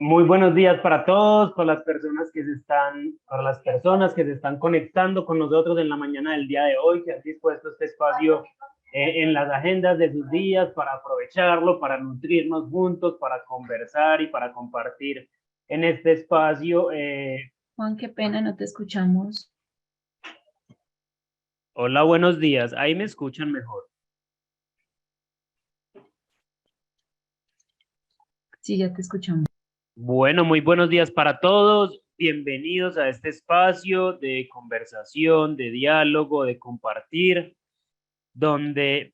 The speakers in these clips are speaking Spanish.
Muy buenos días para todos, para las personas que se están conectando con nosotros en la mañana del día de hoy, que han dispuesto este espacio en las agendas de sus días para aprovecharlo, para nutrirnos juntos, para conversar y para compartir en este espacio. Juan, qué pena, no te escuchamos. Hola, buenos días. Ahí me escuchan mejor. Sí, ya te escuchamos. Bueno, muy buenos días para todos. Bienvenidos a este espacio de conversación, de diálogo, de compartir, donde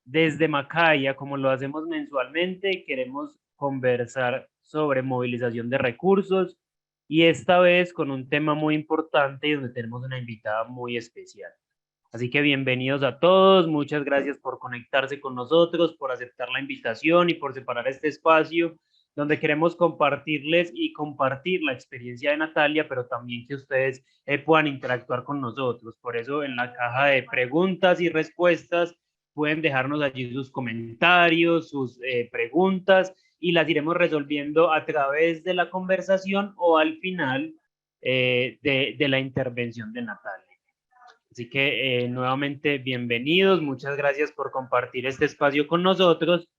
desde Macaya, como lo hacemos mensualmente, queremos conversar sobre movilización de recursos y esta vez con un tema muy importante y donde tenemos una invitada muy especial. Así que bienvenidos a todos, muchas gracias por conectarse con nosotros, por aceptar la invitación y por separar este espacio donde queremos compartirles y compartir la experiencia de Natalia, pero también que ustedes puedan interactuar con nosotros. Por eso en la caja de preguntas y respuestas pueden dejarnos allí sus comentarios, sus preguntas y las iremos resolviendo a través de la conversación o al final de la intervención de Natalia. Así que nuevamente bienvenidos, muchas gracias por compartir este espacio con nosotros.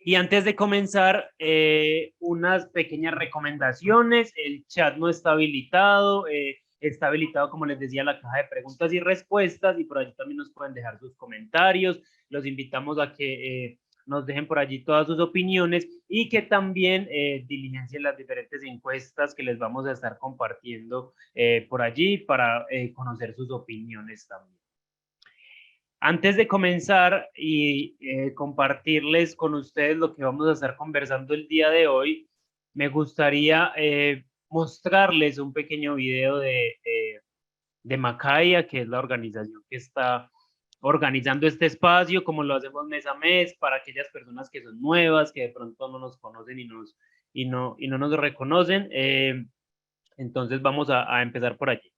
Y antes de comenzar, unas pequeñas recomendaciones. El chat no está habilitado, como les decía, la caja de preguntas y respuestas y por allí también nos pueden dejar sus comentarios. Los invitamos a que nos dejen por allí todas sus opiniones y que también diligencien las diferentes encuestas que les vamos a estar compartiendo por allí para conocer sus opiniones también. Antes de comenzar y compartirles con ustedes lo que vamos a estar conversando el día de hoy, me gustaría mostrarles un pequeño video de Macaya, que es la organización que está organizando este espacio, como lo hacemos mes a mes, para aquellas personas que son nuevas, que de pronto no nos conocen y no nos reconocen. Entonces vamos a empezar por allí.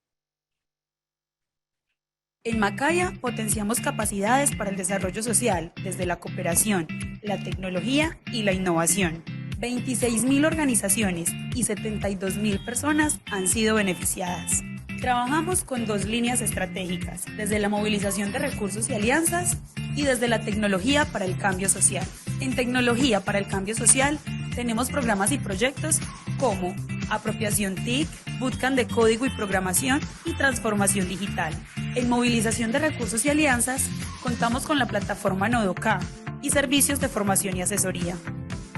En Macaya potenciamos capacidades para el desarrollo social desde la cooperación, la tecnología y la innovación. 26.000 organizaciones y 72.000 personas han sido beneficiadas. Trabajamos con dos líneas estratégicas, desde la movilización de recursos y alianzas y desde la tecnología para el cambio social. En tecnología para el cambio social tenemos programas y proyectos como apropiación TIC, bootcamp de código y programación y transformación digital. En movilización de recursos y alianzas, contamos con la plataforma Nodoka y servicios de formación y asesoría.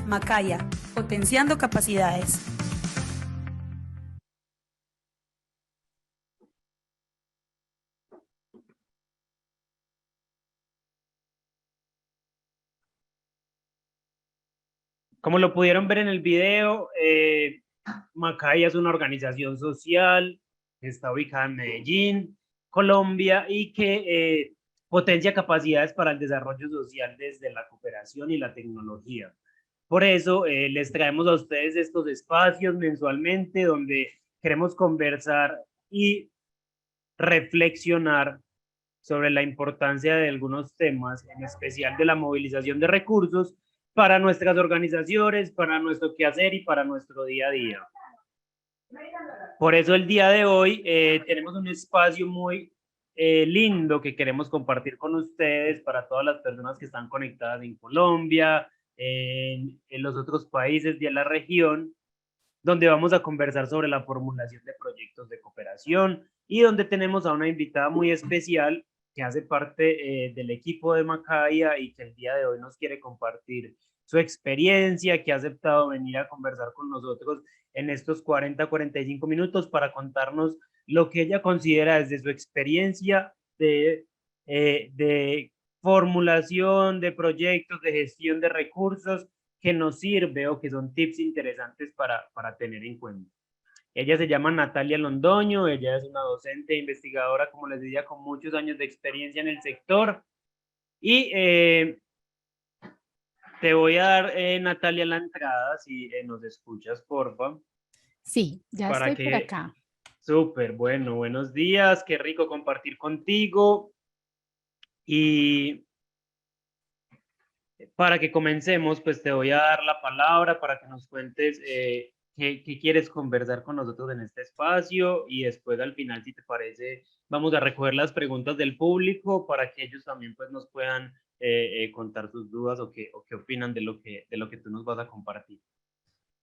Macaya, potenciando capacidades. Como lo pudieron ver en el video, Macaya es una organización social que está ubicada en Medellín, Colombia, y que potencia capacidades para el desarrollo social desde la cooperación y la tecnología. Por eso les traemos a ustedes estos espacios mensualmente donde queremos conversar y reflexionar sobre la importancia de algunos temas, en especial de la movilización de recursos para nuestras organizaciones, para nuestro quehacer y para nuestro día a día. Por eso el día de hoy tenemos un espacio muy lindo que queremos compartir con ustedes para todas las personas que están conectadas en Colombia, en los otros países de la región, donde vamos a conversar sobre la formulación de proyectos de cooperación y donde tenemos a una invitada muy especial que hace parte del equipo de Macaya y que el día de hoy nos quiere compartir su experiencia, que ha aceptado venir a conversar con nosotros en estos 45 minutos para contarnos lo que ella considera desde su experiencia de formulación de proyectos, de gestión de recursos, que nos sirve o que son tips interesantes para tener en cuenta. Ella se llama Natalia Londoño, ella es una docente e investigadora, como les decía, con muchos años de experiencia en el sector. Y te voy a dar, Natalia, la entrada, si nos escuchas, porfa. Sí, ya Para estoy por que, acá. súper, bueno, buenos días, qué rico compartir contigo. Y Para que comencemos, pues te voy a dar la palabra para que nos cuentes qué quieres conversar con nosotros en este espacio y después al final, si te parece, vamos a recoger las preguntas del público para que ellos también pues nos puedan contar sus dudas o qué opinan de lo que tú nos vas a compartir.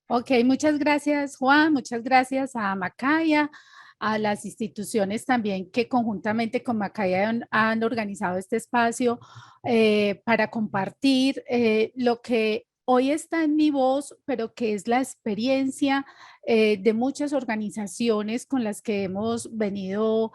Ok, muchas gracias Juan, muchas gracias a Macaya, a las instituciones también que conjuntamente con Macaya han organizado este espacio para compartir lo que hoy está en mi voz, pero que es la experiencia de muchas organizaciones con las que hemos venido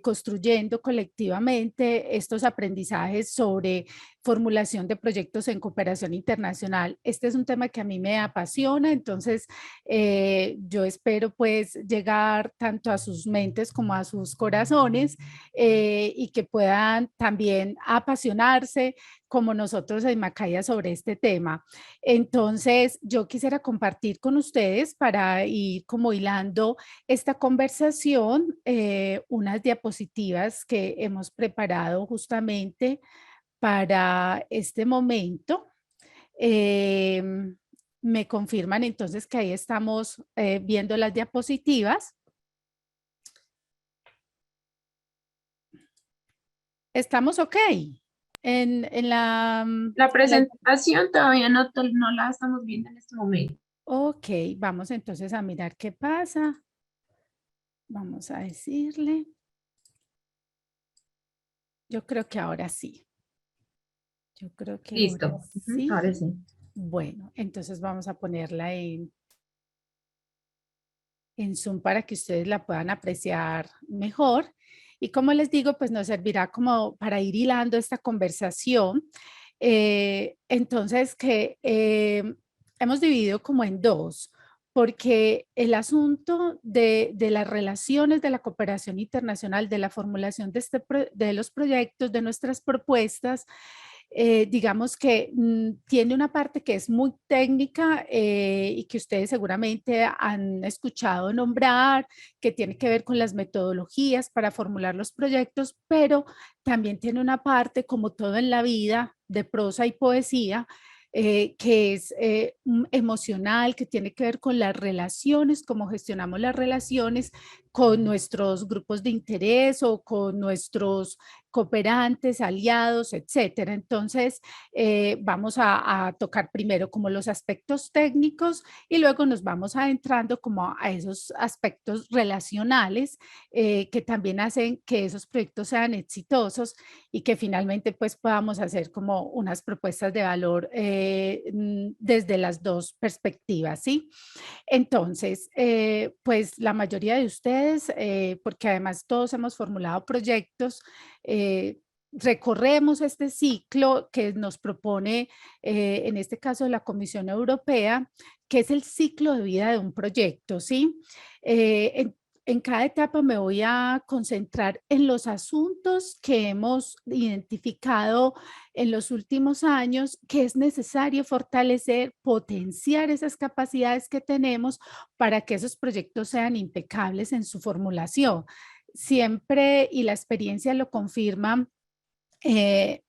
construyendo colectivamente estos aprendizajes sobre formulación de proyectos en cooperación internacional. Este es un tema que a mí me apasiona, entonces yo espero pues llegar tanto a sus mentes como a sus corazones y que puedan también apasionarse como nosotros en Macaya sobre este tema. Entonces yo quisiera compartir con ustedes para ir como hilando esta conversación unas diapositivas que hemos preparado justamente para este momento. Eh, Me confirman entonces que ahí estamos viendo las diapositivas. ¿Estamos ok? En La presentación todavía no la estamos viendo en este momento. Ok, vamos entonces a mirar qué pasa. Vamos a decirle. Yo creo que ahora sí. Yo creo que Listo. ahora sí. Ahora sí. Bueno, entonces vamos a ponerla en Zoom para que ustedes la puedan apreciar mejor. Y como les digo, pues nos servirá como para ir hilando esta conversación. Entonces, que hemos dividido como en dos, porque el asunto de las relaciones de la cooperación internacional, de la formulación de los proyectos, de nuestras propuestas, digamos que tiene una parte que es muy técnica y que ustedes seguramente han escuchado nombrar, que tiene que ver con las metodologías para formular los proyectos, pero también tiene una parte, como todo en la vida, de prosa y poesía, que es emocional, que tiene que ver con las relaciones, cómo gestionamos las relaciones con nuestros grupos de interés o con nuestros cooperantes, aliados, etcétera. Entonces, vamos a tocar primero como los aspectos técnicos y luego nos vamos adentrando como a esos aspectos relacionales que también hacen que esos proyectos sean exitosos y que finalmente pues podamos hacer como unas propuestas de valor desde las dos perspectivas, ¿sí? Entonces, pues la mayoría de ustedes, porque además todos hemos formulado proyectos, recorremos este ciclo que nos propone, en este caso, la Comisión Europea, que es el ciclo de vida de un proyecto, ¿sí? En cada etapa me voy a concentrar en los asuntos que hemos identificado en los últimos años que es necesario fortalecer, potenciar esas capacidades que tenemos para que esos proyectos sean impecables en su formulación. Siempre, y la experiencia lo confirma, he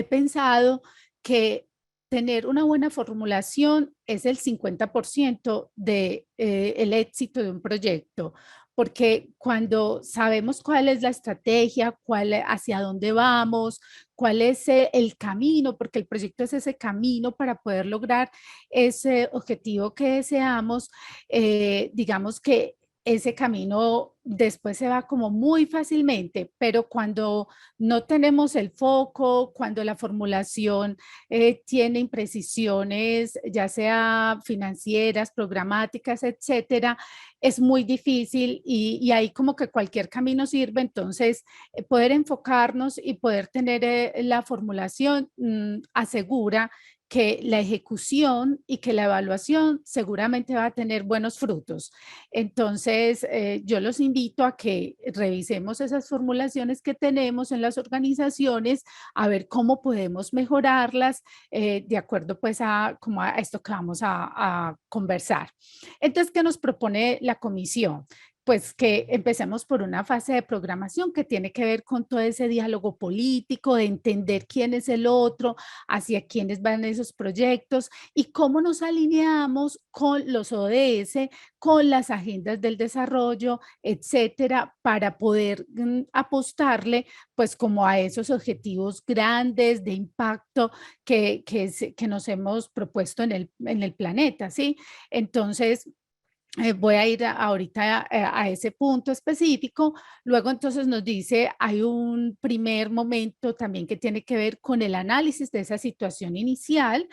pensado que tener una buena formulación es el 50% de el éxito de un proyecto, porque cuando sabemos cuál es la estrategia, hacia dónde vamos, cuál es el camino, porque el proyecto es ese camino para poder lograr ese objetivo que deseamos, digamos que ese camino después se va como muy fácilmente, pero cuando no tenemos el foco, cuando la formulación tiene imprecisiones, ya sea financieras, programáticas, etcétera, es muy difícil y ahí como que cualquier camino sirve. Entonces, poder enfocarnos y poder tener la formulación asegura que la ejecución y que la evaluación seguramente va a tener buenos frutos. Entonces, yo los invito a que revisemos esas formulaciones que tenemos en las organizaciones, a ver cómo podemos mejorarlas de acuerdo pues como a esto que vamos a conversar. Entonces, ¿qué nos propone la comisión? pues que empecemos por una fase de programación que tiene que ver con todo ese diálogo político, de entender quién es el otro, hacia quiénes van esos proyectos y cómo nos alineamos con los ODS, con las agendas del desarrollo, etcétera, para poder apostarle pues como a esos objetivos grandes de impacto que nos hemos propuesto en el planeta, ¿sí? Entonces, voy a ir ahorita a ese punto específico. Luego entonces nos dice, hay un primer momento también que tiene que ver con el análisis de esa situación inicial,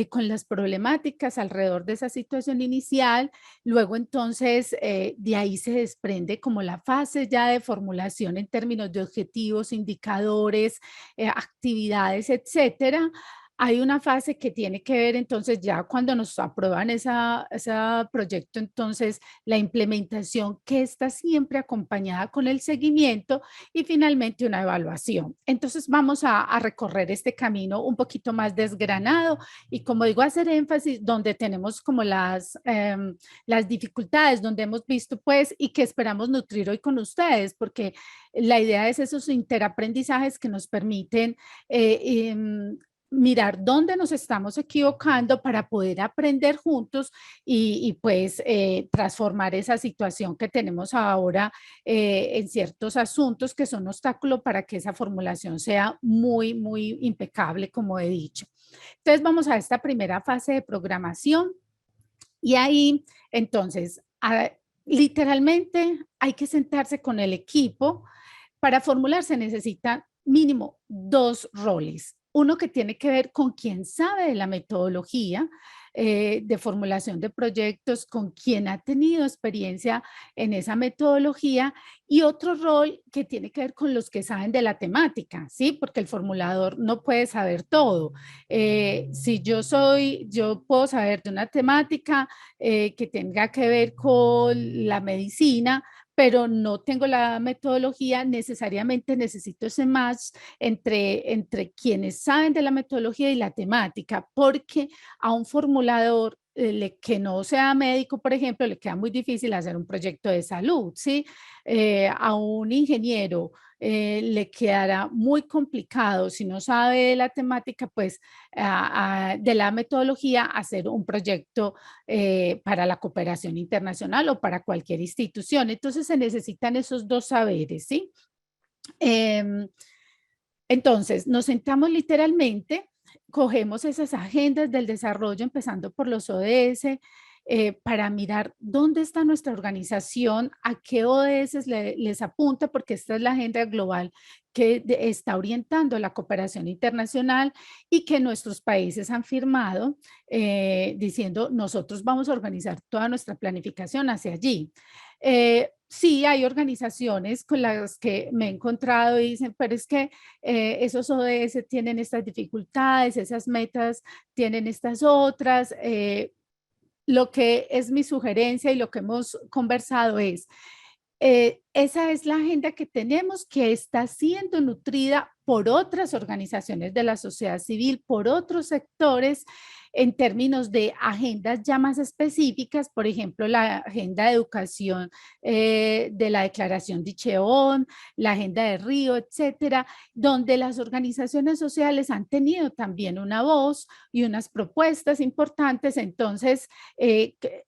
con las problemáticas alrededor de esa situación inicial. Luego entonces de ahí se desprende como la fase ya de formulación en términos de objetivos, indicadores, actividades, etcétera. Hay una fase que tiene que ver entonces ya cuando nos aprueban ese proyecto, entonces la implementación que está siempre acompañada con el seguimiento y finalmente una evaluación. Entonces vamos a recorrer este camino un poquito más desgranado y como digo, hacer énfasis donde tenemos como las dificultades, donde hemos visto pues y que esperamos nutrir hoy con ustedes, porque la idea es esos interaprendizajes que nos permiten mirar dónde nos estamos equivocando para poder aprender juntos y pues transformar esa situación que tenemos ahora en ciertos asuntos que son obstáculos para que esa formulación sea muy, muy impecable, como he dicho. Entonces vamos a esta primera fase de programación y ahí entonces literalmente hay que sentarse con el equipo. Para formular se necesitan mínimo dos roles. Uno que tiene que ver con quien sabe de la metodología de formulación de proyectos, con quien ha tenido experiencia en esa metodología y otro rol que tiene que ver con los que saben de la temática, ¿sí? Porque el formulador no puede saber todo. Si yo puedo saber de una temática que tenga que ver con la medicina, pero no tengo la metodología, necesariamente necesito ese match entre quienes saben de la metodología y la temática, porque a un formulador que no sea médico, por ejemplo, le queda muy difícil hacer un proyecto de salud, ¿sí? A un ingeniero le quedará muy complicado si no sabe de la temática, pues de la metodología, hacer un proyecto para la cooperación internacional o para cualquier institución. Entonces se necesitan esos dos saberes, ¿sí? Entonces nos sentamos literalmente, cogemos esas agendas del desarrollo, empezando por los ODS, para mirar dónde está nuestra organización, a qué ODS les apunta, porque esta es la agenda global que está orientando la cooperación internacional y que nuestros países han firmado diciendo nosotros vamos a organizar toda nuestra planificación hacia allí. Sí, hay organizaciones con las que me he encontrado y dicen, pero es que esos ODS tienen estas dificultades, esas metas tienen estas otras. Lo que es mi sugerencia y lo que hemos conversado es, esa es la agenda que tenemos que está siendo nutrida por otras organizaciones de la sociedad civil, por otros sectores en términos de agendas ya más específicas, por ejemplo, la agenda de educación de la Declaración de Cheón, la agenda de Río, etcétera, donde las organizaciones sociales han tenido también una voz y unas propuestas importantes. Entonces,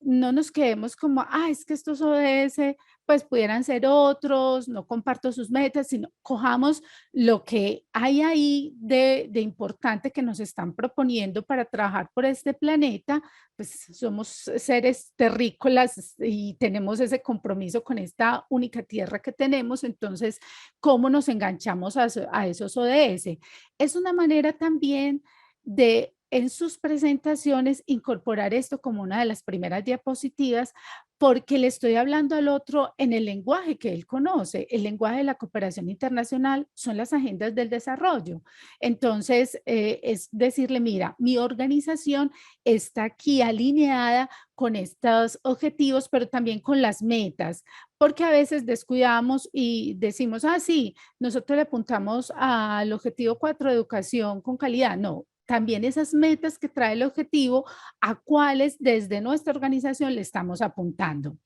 no nos quedemos como, es que estos ODS pues pudieran ser otros, no comparto sus metas, sino cojamos lo que hay ahí de importante que nos están proponiendo para trabajar por este planeta. Pues somos seres terrícolas y tenemos ese compromiso con esta única tierra que tenemos, entonces, ¿cómo nos enganchamos a esos ODS? Es una manera también de en sus presentaciones incorporar esto como una de las primeras diapositivas porque le estoy hablando al otro en el lenguaje que él conoce. El lenguaje de la cooperación internacional son las agendas del desarrollo. Entonces, es decirle, mira, mi organización está aquí alineada con estos objetivos, pero también con las metas, porque a veces descuidamos y decimos, sí, nosotros le apuntamos al objetivo 4 de educación con calidad. No, también esas metas que trae el objetivo, a cuáles desde nuestra organización le estamos apuntando.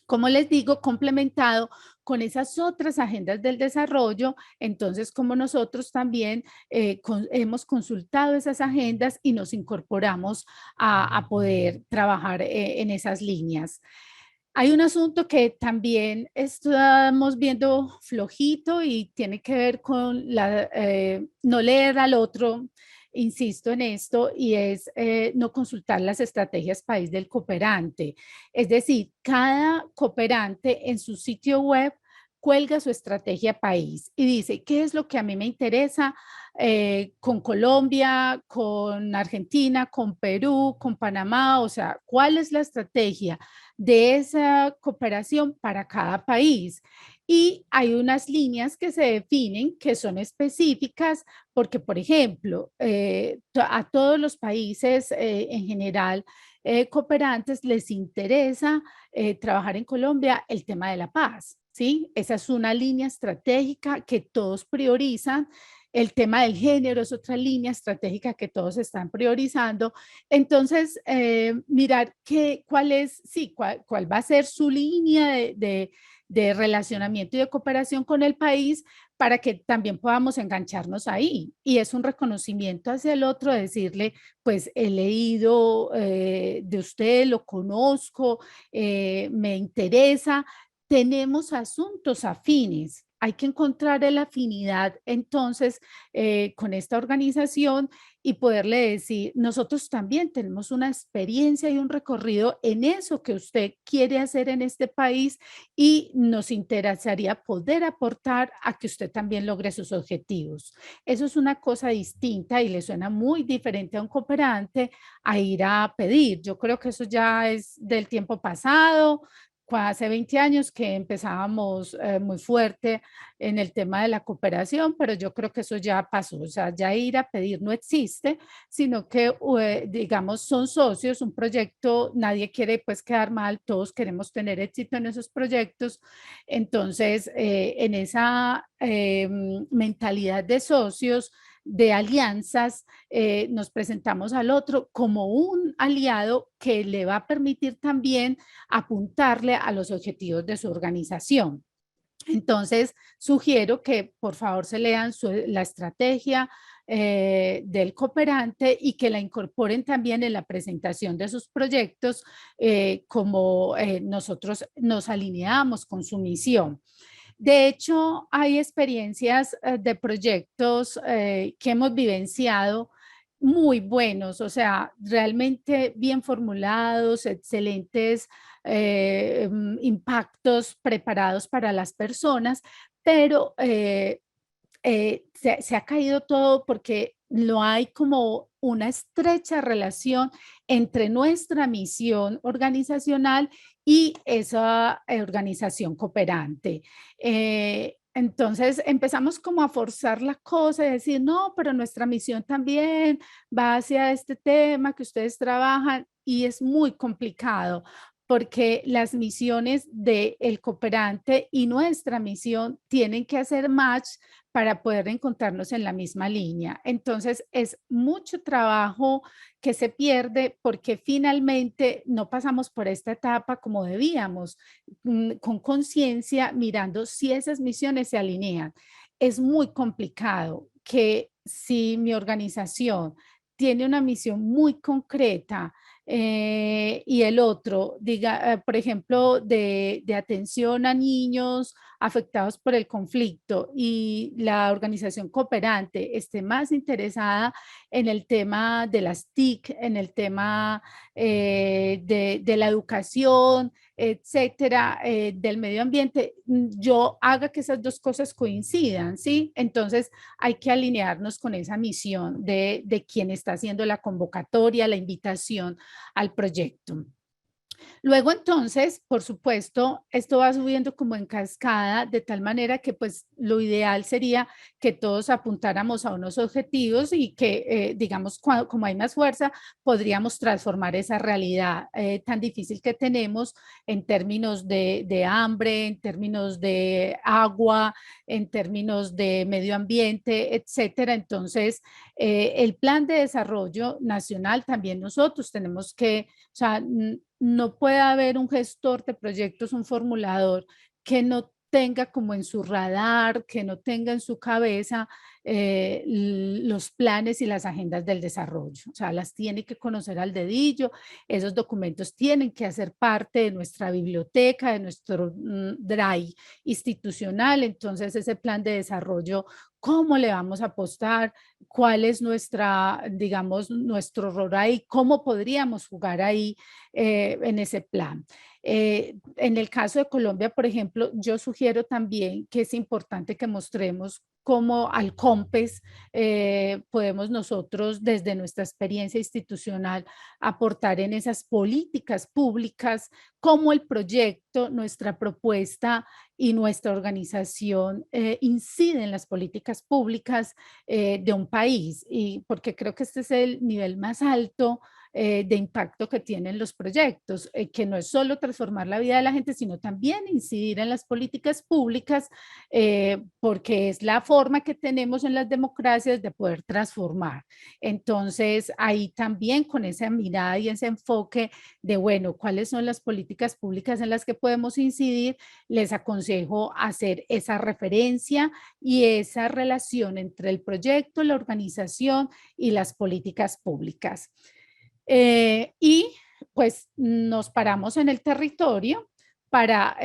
como les digo, complementado con esas otras agendas del desarrollo. Entonces, como nosotros también hemos consultado esas agendas y nos incorporamos a poder trabajar en esas líneas. Hay un asunto que también estamos viendo flojito y tiene que ver con no leer al otro, insisto en esto, y es no consultar las estrategias país del cooperante. Es decir, cada cooperante en su sitio web cuelga su estrategia país y dice, ¿qué es lo que a mí me interesa con Colombia, con Argentina, con Perú, con Panamá? O sea, ¿cuál es la estrategia de esa cooperación para cada país? Y hay unas líneas que se definen que son específicas porque, por ejemplo, a todos los países en general cooperantes les interesa trabajar en Colombia el tema de la paz, ¿sí? Esa es una línea estratégica que todos priorizan. El tema del género es otra línea estratégica que todos están priorizando. Entonces, mirar cuál va a ser su línea de relacionamiento y de cooperación con el país para que también podamos engancharnos ahí. Y es un reconocimiento hacia el otro, decirle, pues he leído de usted, lo conozco, me interesa, tenemos asuntos afines. Hay que encontrar la afinidad entonces con esta organización y poderle decir, nosotros también tenemos una experiencia y un recorrido en eso que usted quiere hacer en este país y nos interesaría poder aportar a que usted también logre sus objetivos. Eso es una cosa distinta y le suena muy diferente a un cooperante a ir a pedir. Yo creo que eso ya es del tiempo pasado, hace 20 años que empezábamos muy fuerte en el tema de la cooperación, pero yo creo que eso ya pasó, o sea, ya ir a pedir no existe, sino que, digamos, son socios, un proyecto, nadie quiere pues quedar mal, todos queremos tener éxito en esos proyectos, entonces, en esa mentalidad de socios, de alianzas, nos presentamos al otro como un aliado que le va a permitir también apuntarle a los objetivos de su organización. Entonces, sugiero que por favor se lean la estrategia del cooperante y que la incorporen también en la presentación de sus proyectos como nosotros nos alineamos con su misión. De hecho, hay experiencias de proyectos que hemos vivenciado muy buenos, o sea, realmente bien formulados, excelentes impactos preparados para las personas, pero se ha caído todo porque no hay como una estrecha relación entre nuestra misión organizacional y esa organización cooperante. Entonces empezamos como a forzar la cosa y decir, no, pero nuestra misión también va hacia este tema que ustedes trabajan y es muy complicado porque las misiones del cooperante y nuestra misión tienen que hacer match para poder encontrarnos en la misma línea. Entonces, es mucho trabajo que se pierde porque finalmente no pasamos por esta etapa como debíamos, con conciencia, mirando si esas misiones se alinean. Es muy complicado que si mi organización tiene una misión muy concreta y el otro, diga, por ejemplo, de atención a niños afectados por el conflicto y la organización cooperante esté más interesada en el tema de las TIC, en el tema de la educación, etcétera, del medio ambiente, yo haga que esas dos cosas coincidan, ¿sí? Entonces hay que alinearnos con esa misión de quien está haciendo la convocatoria, la invitación al proyecto. Luego entonces, por supuesto, esto va subiendo como en cascada, de tal manera que pues lo ideal sería que todos apuntáramos a unos objetivos y que, digamos, como hay más fuerza, podríamos transformar esa realidad tan difícil que tenemos en términos de hambre, en términos de agua, en términos de medio ambiente, etcétera. Entonces, el plan de desarrollo nacional también nosotros tenemos que, o sea, no puede haber un gestor de proyectos, un formulador que no tenga como en su radar, que no tenga en su cabeza los planes y las agendas del desarrollo. O sea, las tiene que conocer al dedillo, esos documentos tienen que hacer parte de nuestra biblioteca, de nuestro drive institucional. Entonces, ese plan de desarrollo, ¿cómo le vamos a apostar? ¿Cuál es nuestra, digamos, nuestro rol ahí? ¿Cómo podríamos jugar ahí en ese plan? En el caso de Colombia, por ejemplo, yo sugiero también que es importante que mostremos cómo al COMPES podemos nosotros desde nuestra experiencia institucional aportar en esas políticas públicas, cómo el proyecto, nuestra propuesta y nuestra organización incide en las políticas públicas de un país. Y porque creo que este es el nivel más alto de impacto que tienen los proyectos, que no es solo transformar la vida de la gente, sino también incidir en las políticas públicas, porque es la forma que tenemos en las democracias de poder transformar. Entonces, ahí también con esa mirada y ese enfoque de, bueno, ¿cuáles son las políticas públicas en las que podemos incidir? Les aconsejo hacer esa referencia y esa relación entre el proyecto, la organización y las políticas públicas. Y pues nos paramos en el territorio para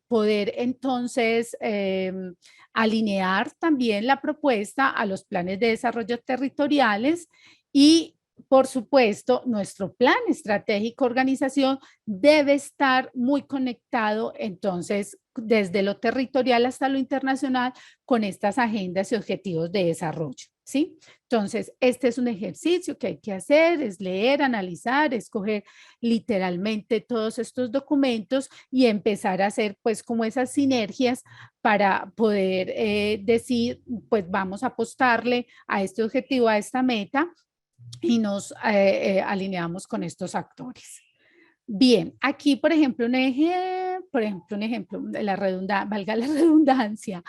poder entonces alinear también la propuesta a los planes de desarrollo territoriales y por supuesto, nuestro plan estratégico organización debe estar muy conectado entonces desde lo territorial hasta lo internacional con estas agendas y objetivos de desarrollo, ¿sí? Entonces, este es un ejercicio que hay que hacer, es leer, analizar, escoger literalmente todos estos documentos y empezar a hacer pues como esas sinergias para poder decir, pues vamos a apostarle a este objetivo, a esta meta y nos alineamos con estos actores. Bien, aquí por ejemplo un ejemplo de la valga la redundancia.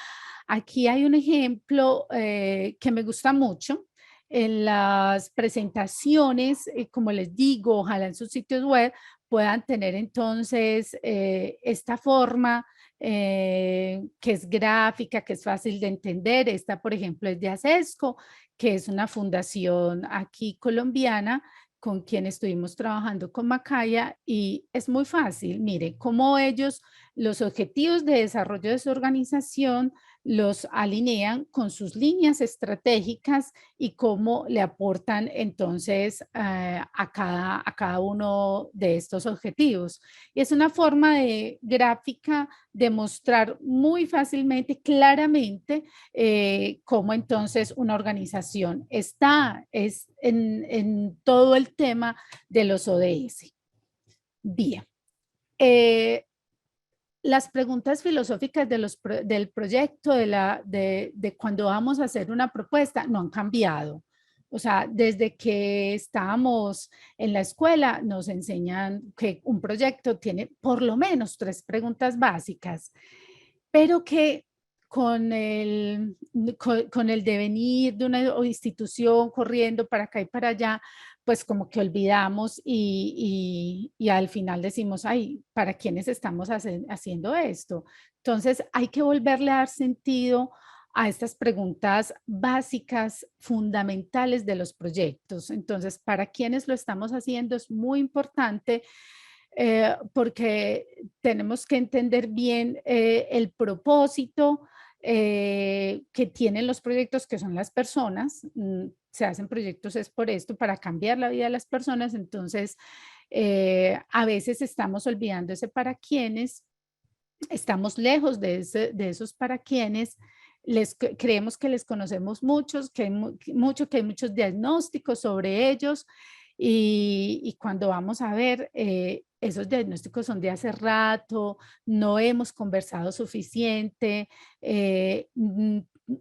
Aquí hay un ejemplo que me gusta mucho. En las presentaciones, como les digo, ojalá en sus sitios web puedan tener entonces esta forma que es gráfica, que es fácil de entender. Esta, por ejemplo, es de ACESCO, que es una fundación aquí colombiana con quien estuvimos trabajando con Macaya y es muy fácil. Mire, cómo ellos los objetivos de desarrollo de su organización los alinean con sus líneas estratégicas y cómo le aportan entonces a cada uno de estos objetivos. Y es una forma de gráfica de mostrar muy fácilmente, claramente, cómo entonces una organización está en todo el tema de los ODS. Bien. Las preguntas filosóficas del proyecto, de cuando vamos a hacer una propuesta, no han cambiado. O sea, desde que estábamos en la escuela nos enseñan que un proyecto tiene por lo menos 3 preguntas básicas, pero que con el devenir de una institución corriendo para acá y para allá, pues como que olvidamos y al final decimos, ay, ¿para quiénes estamos haciendo esto? Entonces hay que volverle a dar sentido a estas preguntas básicas, fundamentales de los proyectos. Entonces, ¿para quiénes lo estamos haciendo? Es muy importante porque tenemos que entender bien el propósito que tienen los proyectos, que son las personas. Se hacen proyectos es por esto, para cambiar la vida de las personas. Entonces, a veces estamos olvidando ese para quiénes, estamos lejos de esos para quienes creemos que les conocemos muchos, que hay que hay muchos diagnósticos sobre ellos y cuando vamos a ver, esos diagnósticos son de hace rato, no hemos conversado suficiente,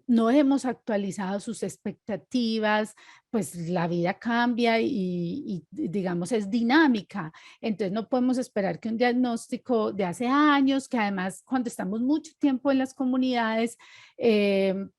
no hemos actualizado sus expectativas, pues la vida cambia y, digamos es dinámica. Entonces no podemos esperar que un diagnóstico de hace años, que además cuando estamos mucho tiempo en las comunidades,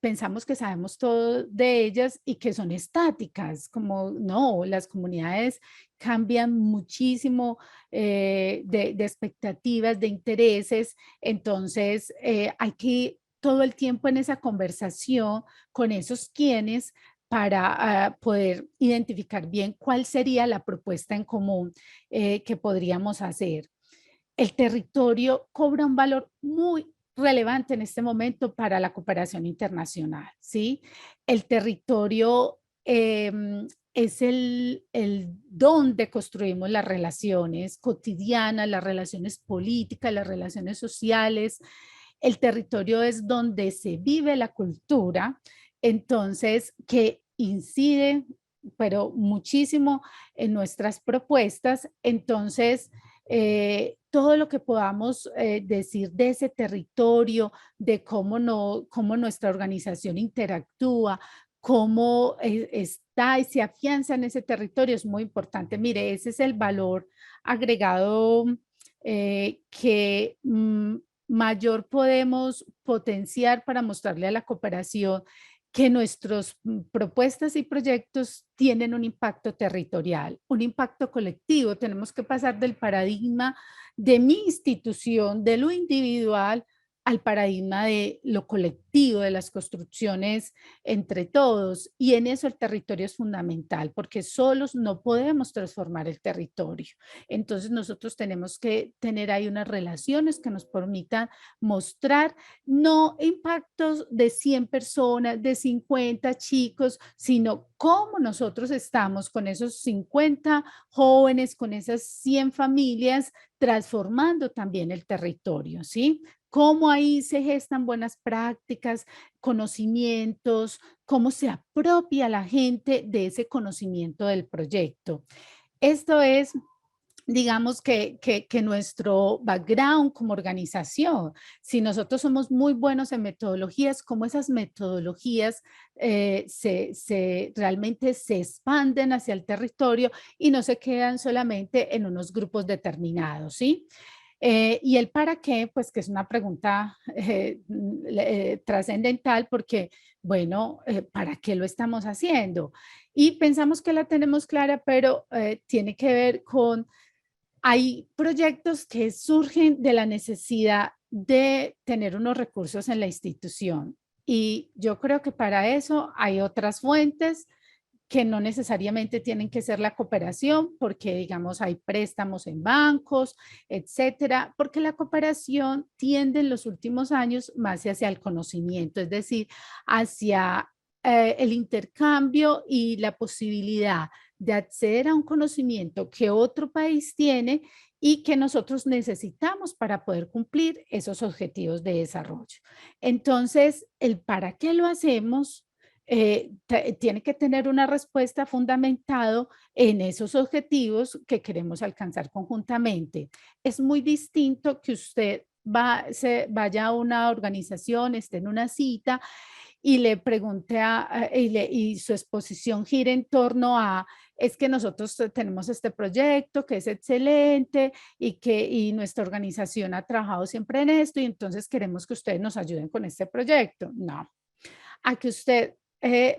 pensamos que sabemos todo de ellas y que son estáticas, como no, las comunidades cambian muchísimo de expectativas, de intereses, entonces hay que ir todo el tiempo en esa conversación con esos quienes para poder identificar bien cuál sería la propuesta en común que podríamos hacer. El territorio cobra un valor muy relevante en este momento para la cooperación internacional, ¿sí? El territorio es donde construimos las relaciones cotidianas, las relaciones políticas, las relaciones sociales. El territorio es donde se vive la cultura, entonces que incide, pero muchísimo en nuestras propuestas. Entonces, todo lo que podamos decir de ese territorio, de cómo, no, cómo nuestra organización interactúa, cómo está y se afianza en ese territorio es muy importante. Mire, ese es el valor agregado que mayor podemos potenciar para mostrarle a la cooperación que nuestras propuestas y proyectos tienen un impacto territorial, un impacto colectivo. Tenemos que pasar del paradigma de mi institución, de lo individual, al paradigma de lo colectivo, de las construcciones entre todos. Y en eso el territorio es fundamental, porque solos no podemos transformar el territorio. Entonces nosotros tenemos que tener ahí unas relaciones que nos permitan mostrar no impactos de 100 personas, de 50 chicos, sino cómo nosotros estamos con esos 50 jóvenes, con esas 100 familias, transformando también el territorio, ¿sí? Cómo ahí se gestan buenas prácticas, conocimientos, cómo se apropia la gente de ese conocimiento del proyecto. Esto es digamos que nuestro background como organización, si nosotros somos muy buenos en metodologías, como esas metodologías realmente se expanden hacia el territorio y no se quedan solamente en unos grupos determinados, ¿sí? Y el para qué, pues que es una pregunta trascendental porque, bueno, ¿para qué lo estamos haciendo? Y pensamos que la tenemos clara, pero tiene que ver con hay proyectos que surgen de la necesidad de tener unos recursos en la institución y yo creo que para eso hay otras fuentes que no necesariamente tienen que ser la cooperación, porque digamos hay préstamos en bancos, etcétera, porque la cooperación tiende en los últimos años más hacia el conocimiento, es decir, hacia el intercambio y la posibilidad de acceder a un conocimiento que otro país tiene y que nosotros necesitamos para poder cumplir esos objetivos de desarrollo. Entonces, el para qué lo hacemos tiene que tener una respuesta fundamentado en esos objetivos que queremos alcanzar conjuntamente. Es muy distinto que usted vaya a una organización, esté en una cita y le pregunte y su exposición gira en torno a es que nosotros tenemos este proyecto que es excelente y nuestra organización ha trabajado siempre en esto y entonces queremos que ustedes nos ayuden con este proyecto. No, a que usted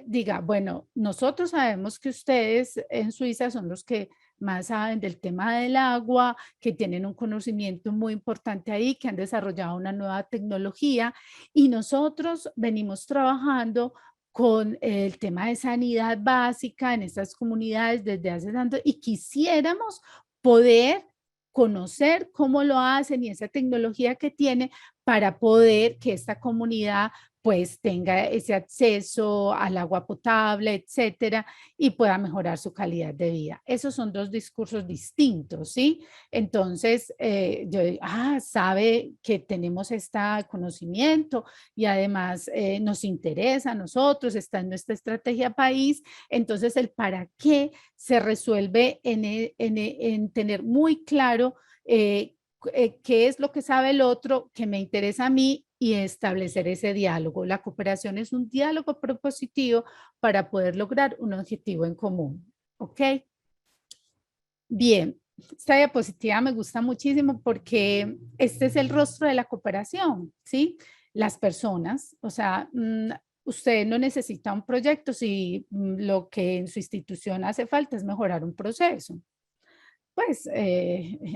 diga, bueno, nosotros sabemos que ustedes en Suiza son los que más saben del tema del agua, que tienen un conocimiento muy importante ahí, que han desarrollado una nueva tecnología y nosotros venimos trabajando con el tema de sanidad básica en estas comunidades desde hace tanto y quisiéramos poder conocer cómo lo hacen y esa tecnología que tiene para poder que esta comunidad pues tenga ese acceso al agua potable, etcétera, y pueda mejorar su calidad de vida. Esos son dos discursos distintos, ¿sí? Entonces, yo digo, sabe que tenemos este conocimiento y además nos interesa a nosotros, está en nuestra estrategia país, entonces el para qué se resuelve en tener muy claro qué es lo que sabe el otro, que me interesa a mí y establecer ese diálogo. La cooperación es un diálogo propositivo para poder lograr un objetivo en común. ¿Ok? Bien, esta diapositiva me gusta muchísimo porque este es el rostro de la cooperación, ¿sí? Las personas, o sea, usted no necesita un proyecto si lo que en su institución hace falta es mejorar un proceso. Pues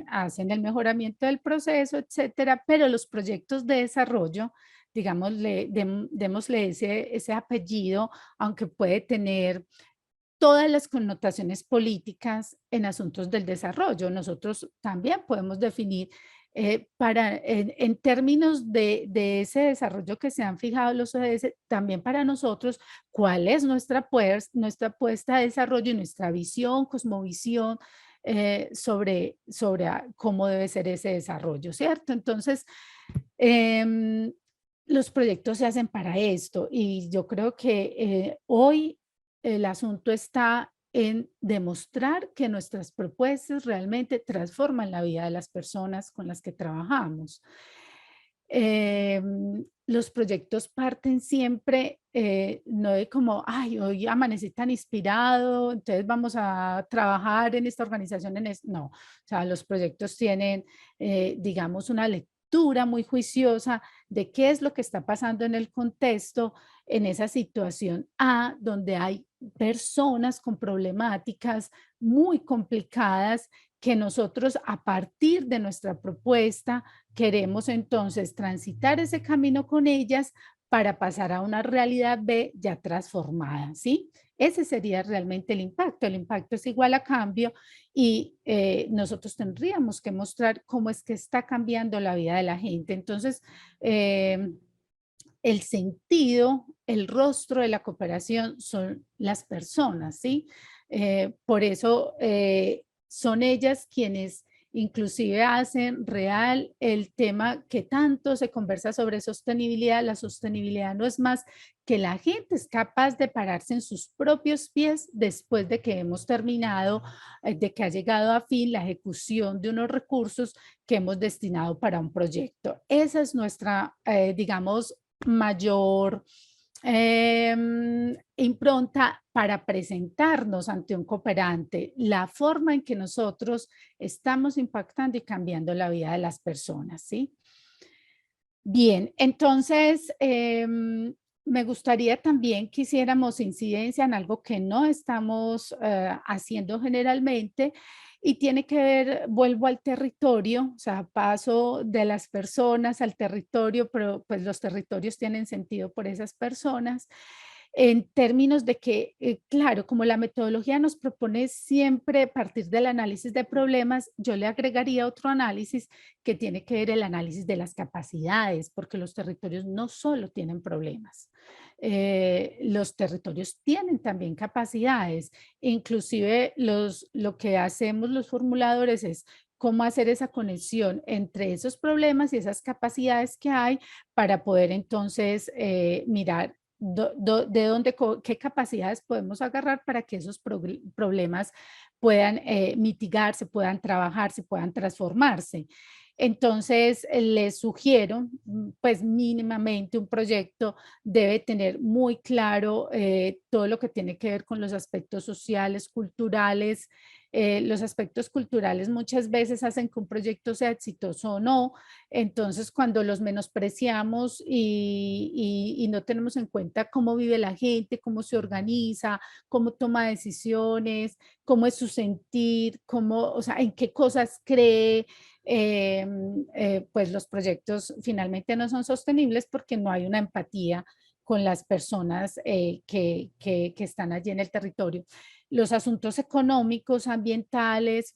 hacen el mejoramiento del proceso, etcétera, pero los proyectos de desarrollo, digamos, démosle ese apellido, aunque puede tener todas las connotaciones políticas en asuntos del desarrollo. Nosotros también podemos definir en términos de ese desarrollo que se han fijado los ODS, también para nosotros, cuál es nuestra puesta de desarrollo y nuestra visión, cosmovisión sobre cómo debe ser ese desarrollo, ¿cierto? Entonces, em, los proyectos se hacen para esto y yo creo que hoy el asunto está en demostrar que nuestras propuestas realmente transforman la vida de las personas con las que trabajamos. Los proyectos parten siempre, no de como, ay, hoy amanecí tan inspirado, entonces vamos a trabajar en esta organización, no, o sea, los proyectos tienen, digamos, una lectura muy juiciosa de qué es lo que está pasando en el contexto, en esa situación A, donde hay personas con problemáticas muy complicadas que nosotros a partir de nuestra propuesta queremos entonces transitar ese camino con ellas para pasar a una realidad B ya transformada, ¿sí? Ese sería realmente el impacto. El impacto es igual a cambio y nosotros tendríamos que mostrar cómo es que está cambiando la vida de la gente. Entonces, el sentido, el rostro de la cooperación son las personas, ¿sí? Por eso son ellas quienes inclusive hacen real el tema que tanto se conversa sobre sostenibilidad. La sostenibilidad no es más que la gente es capaz de pararse en sus propios pies después de que hemos terminado, de que ha llegado a fin la ejecución de unos recursos que hemos destinado para un proyecto. Esa es nuestra, digamos, mayor impronta para presentarnos ante un cooperante, la forma en que nosotros estamos impactando y cambiando la vida de las personas, ¿sí? Bien, entonces me gustaría también que hiciéramos incidencia en algo que no estamos haciendo generalmente y tiene que ver, vuelvo al territorio, o sea, paso de las personas al territorio, pero pues los territorios tienen sentido por esas personas en términos de que, claro, como la metodología nos propone siempre partir del análisis de problemas, yo le agregaría otro análisis que tiene que ver el análisis de las capacidades, porque los territorios no solo tienen problemas, los territorios tienen también capacidades, inclusive lo que hacemos los formuladores es cómo hacer esa conexión entre esos problemas y esas capacidades que hay para poder entonces mirar de dónde, qué capacidades podemos agarrar para que esos problemas puedan mitigarse, puedan trabajarse, puedan transformarse. Entonces, les sugiero, pues mínimamente un proyecto debe tener muy claro todo lo que tiene que ver con los aspectos sociales, culturales. Los aspectos culturales muchas veces hacen que un proyecto sea exitoso o no. Entonces, cuando los menospreciamos y no tenemos en cuenta cómo vive la gente, cómo se organiza, cómo toma decisiones, cómo es su sentir, cómo, o sea, en qué cosas cree, pues los proyectos finalmente no son sostenibles porque no hay una empatía con las personas que están allí en el territorio. Los asuntos económicos, ambientales,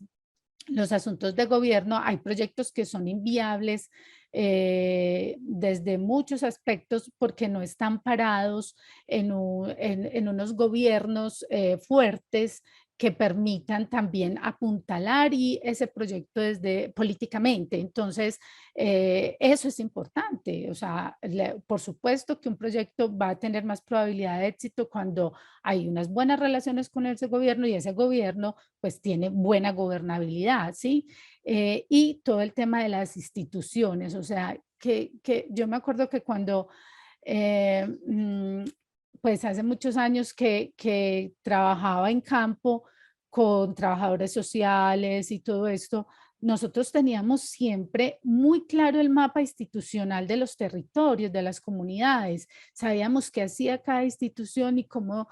los asuntos de gobierno, hay proyectos que son inviables desde muchos aspectos porque no están parados en unos gobiernos fuertes que permitan también apuntalar y ese proyecto desde políticamente. Entonces, eso es importante. O sea, por supuesto que un proyecto va a tener más probabilidad de éxito cuando hay unas buenas relaciones con ese gobierno y ese gobierno pues tiene buena gobernabilidad, ¿sí? Y todo el tema de las instituciones, o sea, que yo me acuerdo que cuando, eh, mm, pues hace muchos años que trabajaba en campo con trabajadores sociales y todo esto, nosotros teníamos siempre muy claro el mapa institucional de los territorios, de las comunidades. Sabíamos qué hacía cada institución y cómo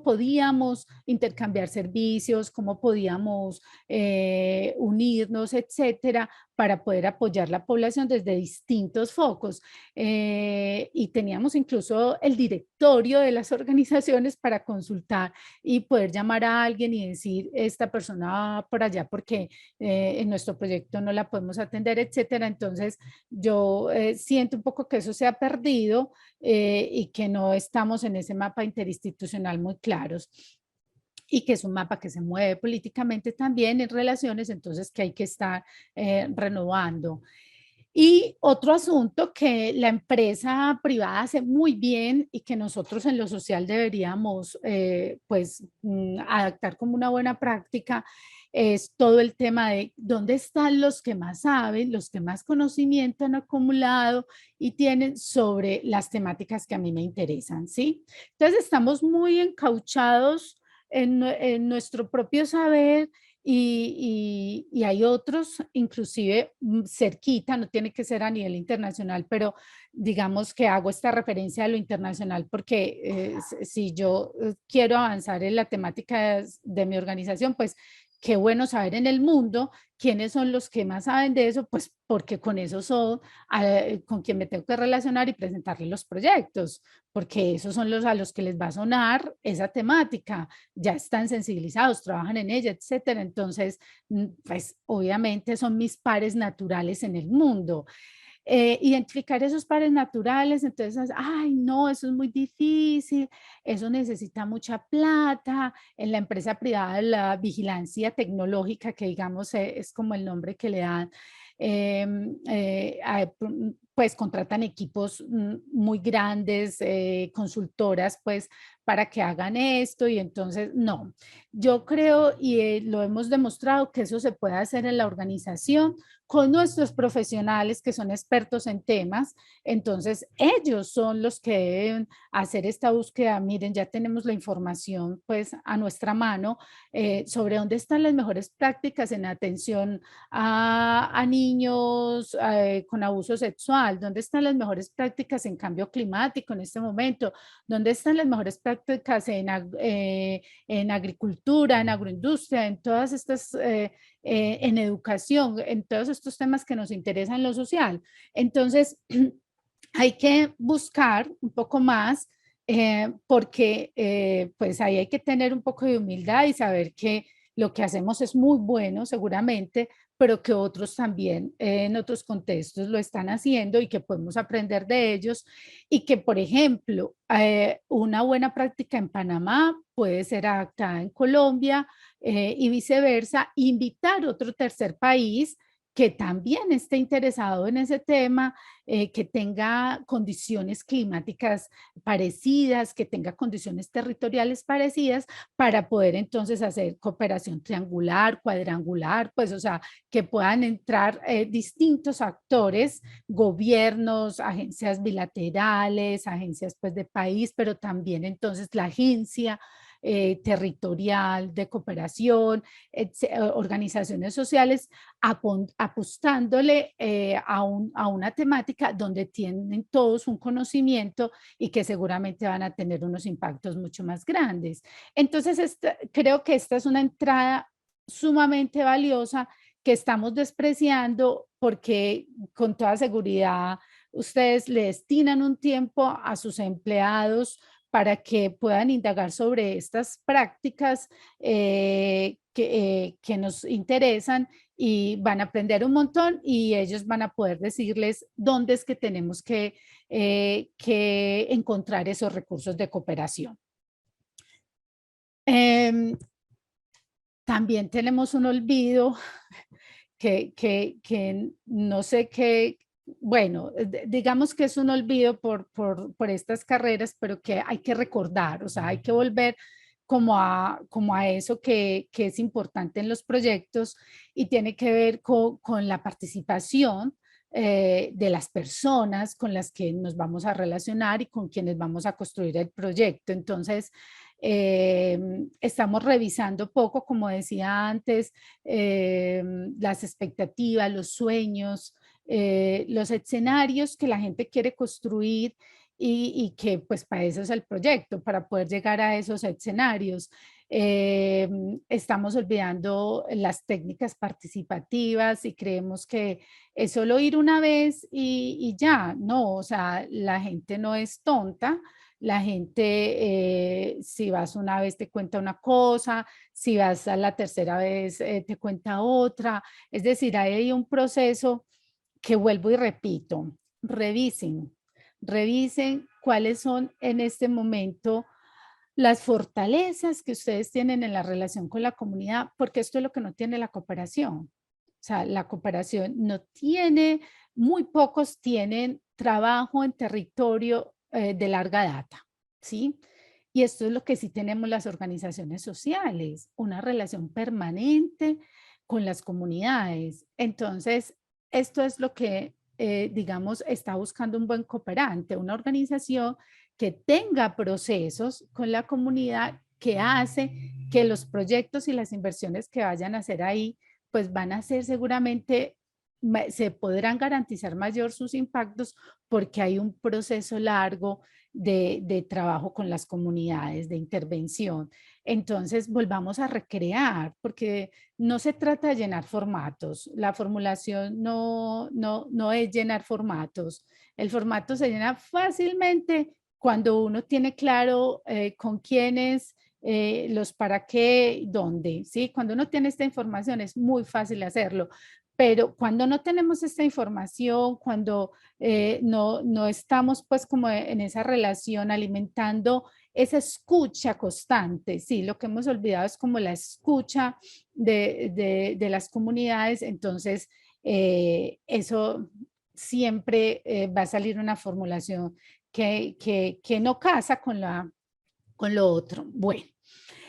podíamos intercambiar servicios, cómo podíamos unirnos, etcétera, para poder apoyar la población desde distintos focos. Y teníamos incluso el directorio de las organizaciones para consultar y poder llamar a alguien y decir, esta persona va por allá porque en nuestro proyecto no la podemos atender, etcétera. Entonces, yo siento un poco que eso se ha perdido y que no estamos en ese mapa interinstitucional muy claros y que es un mapa que se mueve políticamente también en relaciones, entonces que hay que estar renovando. Y otro asunto que la empresa privada hace muy bien y que nosotros en lo social deberíamos adaptar como una buena práctica es todo el tema de dónde están los que más saben, los que más conocimiento han acumulado y tienen sobre las temáticas que a mí me interesan, ¿sí? Entonces estamos muy encauchados en nuestro propio saber y hay otros, inclusive cerquita, no tiene que ser a nivel internacional, pero digamos que hago esta referencia a lo internacional porque si yo quiero avanzar en la temática de mi organización, pues qué bueno saber en el mundo quiénes son los que más saben de eso, pues porque con eso son con quien me tengo que relacionar y presentarle los proyectos, porque esos son los a los que les va a sonar esa temática, ya están sensibilizados, trabajan en ella, etcétera. Entonces, pues obviamente son mis pares naturales en el mundo. Identificar esos pares naturales, entonces, ay, no, eso es muy difícil, eso necesita mucha plata. En la empresa privada, la vigilancia tecnológica, que digamos es como el nombre que le dan, pues contratan equipos muy grandes, consultoras, pues para que hagan esto y entonces no, yo creo y lo hemos demostrado que eso se puede hacer en la organización con nuestros profesionales que son expertos en temas, entonces ellos son los que deben hacer esta búsqueda. Miren, ya tenemos la información pues a nuestra mano sobre dónde están las mejores prácticas en atención a niños con abuso sexual, dónde están las mejores prácticas en cambio climático en este momento, dónde están las mejores prácticas en agricultura, en agroindustria, en todas estas en educación, en todos estos temas que nos interesan en lo social. Entonces, hay que buscar un poco más porque pues ahí hay que tener un poco de humildad y saber que lo que hacemos es muy bueno seguramente, pero que otros también en otros contextos lo están haciendo y que podemos aprender de ellos y que, por ejemplo, una buena práctica en Panamá puede ser adaptada en Colombia y viceversa, invitar otro tercer país que también esté interesado en ese tema, que tenga condiciones climáticas parecidas, que tenga condiciones territoriales parecidas, para poder entonces hacer cooperación triangular, cuadrangular, pues o sea, que puedan entrar distintos actores, gobiernos, agencias bilaterales, agencias pues de país, pero también entonces la agencia territorial de cooperación, organizaciones sociales, apostándole a una temática donde tienen todos un conocimiento y que seguramente van a tener unos impactos mucho más grandes. Entonces, creo que esta es una entrada sumamente valiosa que estamos despreciando porque con toda seguridad ustedes le destinan un tiempo a sus empleados para que puedan indagar sobre estas prácticas que nos interesan y van a aprender un montón y ellos van a poder decirles dónde es que tenemos que encontrar esos recursos de cooperación. También tenemos un olvido que no sé qué, bueno, digamos que es un olvido por estas carreras, pero que hay que recordar, o sea, hay que volver como a eso que es importante en los proyectos y tiene que ver con la participación de las personas con las que nos vamos a relacionar y con quienes vamos a construir el proyecto. Entonces, estamos revisando poco, como decía antes, las expectativas, los sueños, los escenarios que la gente quiere construir y que pues para eso es el proyecto, para poder llegar a esos escenarios. Estamos olvidando las técnicas participativas y creemos que es solo ir una vez y ya, no, o sea, la gente no es tonta, la gente, si vas una vez te cuenta una cosa, si vas a la tercera vez te cuenta otra, es decir, hay un proceso que vuelvo y repito, revisen cuáles son en este momento las fortalezas que ustedes tienen en la relación con la comunidad, porque esto es lo que no tiene la cooperación. O sea, la cooperación no tiene, muy pocos tienen trabajo en territorio de larga data, ¿sí? Y esto es lo que sí tenemos las organizaciones sociales, una relación permanente con las comunidades. Entonces, esto es lo que, digamos, está buscando un buen cooperante, una organización que tenga procesos con la comunidad que hace que los proyectos y las inversiones que vayan a hacer ahí, pues van a ser seguramente, se podrán garantizar mayor sus impactos porque hay un proceso largo de trabajo con las comunidades, de intervención. Entonces, volvamos a recrear, porque no se trata de llenar formatos. La formulación no es llenar formatos. El formato se llena fácilmente cuando uno tiene claro con quiénes, los para qué, dónde, ¿sí? Cuando uno tiene esta información es muy fácil hacerlo, pero cuando no tenemos esta información, cuando no estamos pues como en esa relación alimentando esa escucha constante, sí, lo que hemos olvidado es como la escucha de las comunidades, entonces eso siempre va a salir una formulación que no casa con lo otro. Bueno,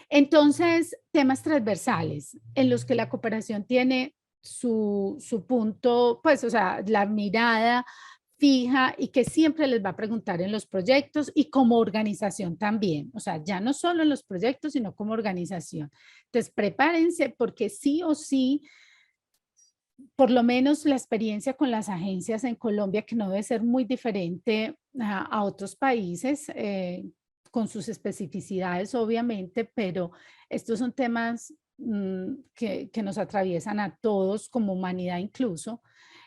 entonces, temas transversales en los que la cooperación tiene su punto, pues, o sea, la mirada fija y que siempre les va a preguntar en los proyectos y como organización también, o sea, ya no solo en los proyectos, sino como organización. Entonces, prepárense porque sí o sí por lo menos la experiencia con las agencias en Colombia, que no debe ser muy diferente a otros países, con sus especificidades, obviamente, pero estos son temas que nos atraviesan a todos como humanidad incluso.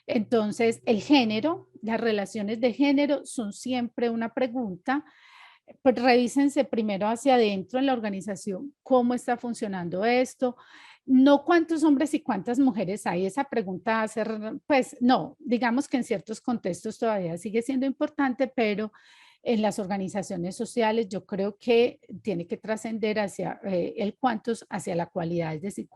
Entonces, el género, las relaciones de género son siempre una pregunta. Pues revísense primero hacia adentro en la organización, cómo está funcionando esto, no cuántos hombres y cuántas mujeres hay, esa pregunta hacer, pues no, digamos que en ciertos contextos todavía sigue siendo importante, pero en las organizaciones sociales yo creo que tiene que trascender hacia el cuántos, hacia la cualidad, es decir,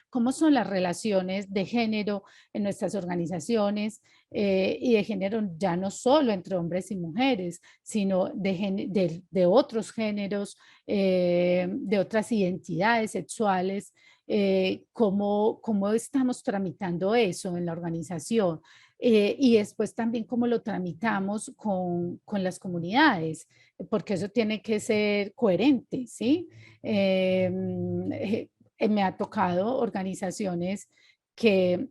cómo son las relaciones de género en nuestras organizaciones y de género ya no solo entre hombres y mujeres, sino de otros géneros, de otras identidades sexuales, cómo estamos tramitando eso en la organización. Y después también cómo lo tramitamos con las comunidades, porque eso tiene que ser coherente, ¿sí? Me ha tocado organizaciones que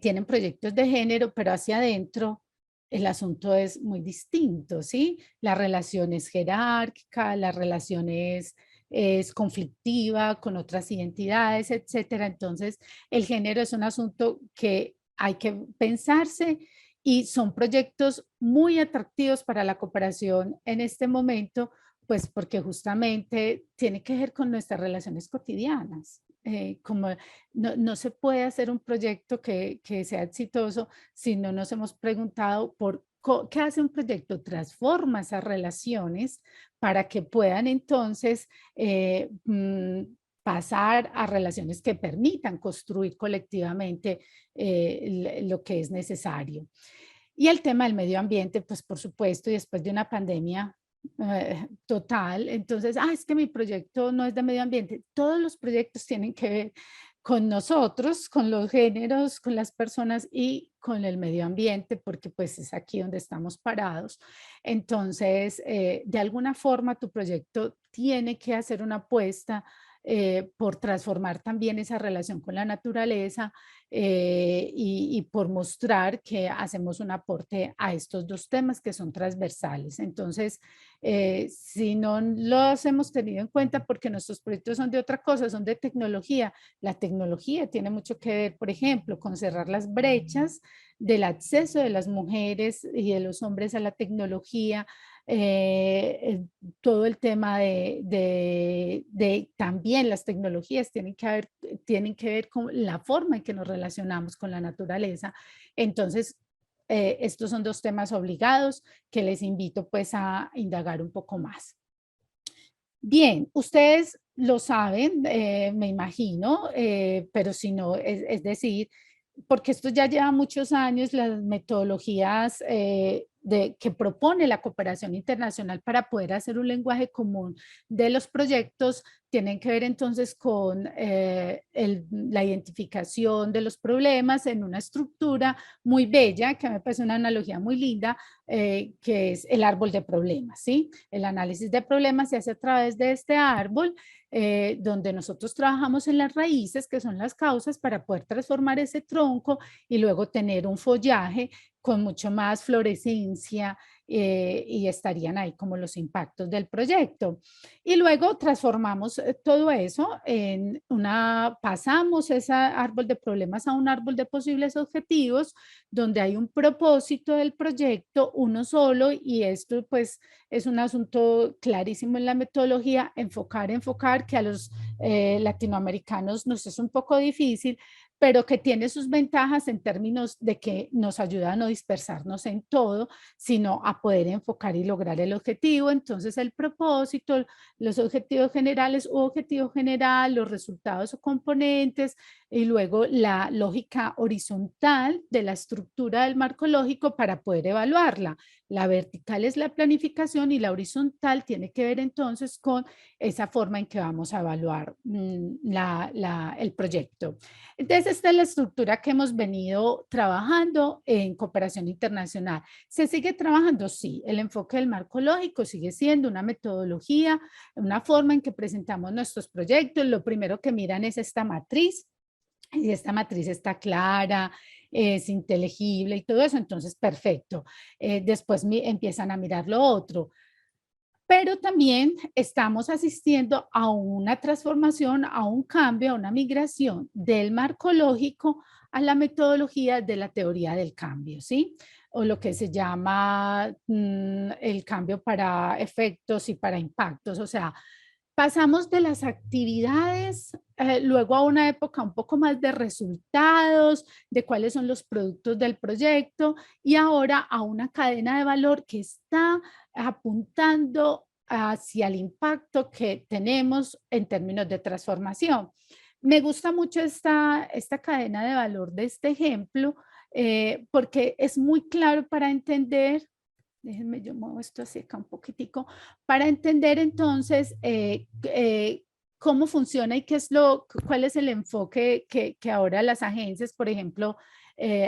tienen proyectos de género, pero hacia adentro el asunto es muy distinto, ¿sí? La relación es jerárquica, la relación es conflictiva con otras identidades, etcétera. Entonces, el género es un asunto que hay que pensarse y son proyectos muy atractivos para la cooperación en este momento, pues porque justamente tiene que ver con nuestras relaciones cotidianas. Como no se puede hacer un proyecto que sea exitoso si no nos hemos preguntado por qué hace un proyecto, transforma esas relaciones para que puedan entonces pasar a relaciones que permitan construir colectivamente lo que es necesario. Y el tema del medio ambiente, pues por supuesto, y después de una pandemia total, entonces, es que mi proyecto no es de medio ambiente. Todos los proyectos tienen que ver con nosotros, con los géneros, con las personas y con el medio ambiente, porque pues es aquí donde estamos parados. Entonces, de alguna forma tu proyecto tiene que hacer una apuesta por transformar también esa relación con la naturaleza y por mostrar que hacemos un aporte a estos dos temas que son transversales. Entonces, si no los hemos tenido en cuenta porque nuestros proyectos son de otra cosa, son de tecnología, la tecnología tiene mucho que ver, por ejemplo, con cerrar las brechas del acceso de las mujeres y de los hombres a la tecnología, todo el tema de también las tecnologías tienen que ver con la forma en que nos relacionamos con la naturaleza. Entonces, estos son dos temas obligados que les invito pues a indagar un poco más. Bien, ustedes lo saben, me imagino, pero si no, es decir, porque esto ya lleva muchos años, las metodologías que propone la cooperación internacional para poder hacer un lenguaje común de los proyectos tienen que ver entonces con la identificación de los problemas en una estructura muy bella, que me parece una analogía muy linda, que es el árbol de problemas, ¿sí? El análisis de problemas se hace a través de este árbol, donde nosotros trabajamos en las raíces, que son las causas, para poder transformar ese tronco y luego tener un follaje con mucho más florescencia y estarían ahí como los impactos del proyecto. Y luego transformamos todo eso en pasamos ese árbol de problemas a un árbol de posibles objetivos, donde hay un propósito del proyecto, uno solo, y esto pues es un asunto clarísimo en la metodología, enfocar, que a los latinoamericanos nos es un poco difícil, pero que tiene sus ventajas en términos de que nos ayuda a no dispersarnos en todo, sino a poder enfocar y lograr el objetivo. Entonces, el propósito, los objetivos generales u objetivo general, los resultados o componentes, y luego la lógica horizontal de la estructura del marco lógico para poder evaluarla. La vertical es la planificación y la horizontal tiene que ver entonces con esa forma en que vamos a evaluar el proyecto. Entonces, esta es la estructura que hemos venido trabajando en cooperación internacional. ¿Se sigue trabajando? Sí. El enfoque del marco lógico sigue siendo una metodología, una forma en que presentamos nuestros proyectos. Lo primero que miran es esta matriz. Y esta matriz está clara, es inteligible y todo eso, entonces perfecto. Después empiezan a mirar lo otro. Pero también estamos asistiendo a una transformación, a un cambio, a una migración del marco lógico a la metodología de la teoría del cambio, ¿sí? O lo que se llama el cambio para efectos y para impactos. O sea, pasamos de las actividades, luego a una época un poco más de resultados, de cuáles son los productos del proyecto, y ahora a una cadena de valor que está apuntando hacia el impacto que tenemos en términos de transformación. Me gusta mucho esta cadena de valor de este ejemplo, porque es muy claro para entender. Déjenme, yo muevo esto así acá un poquitico, para entender entonces cómo funciona y cuál es el enfoque que ahora las agencias, por ejemplo,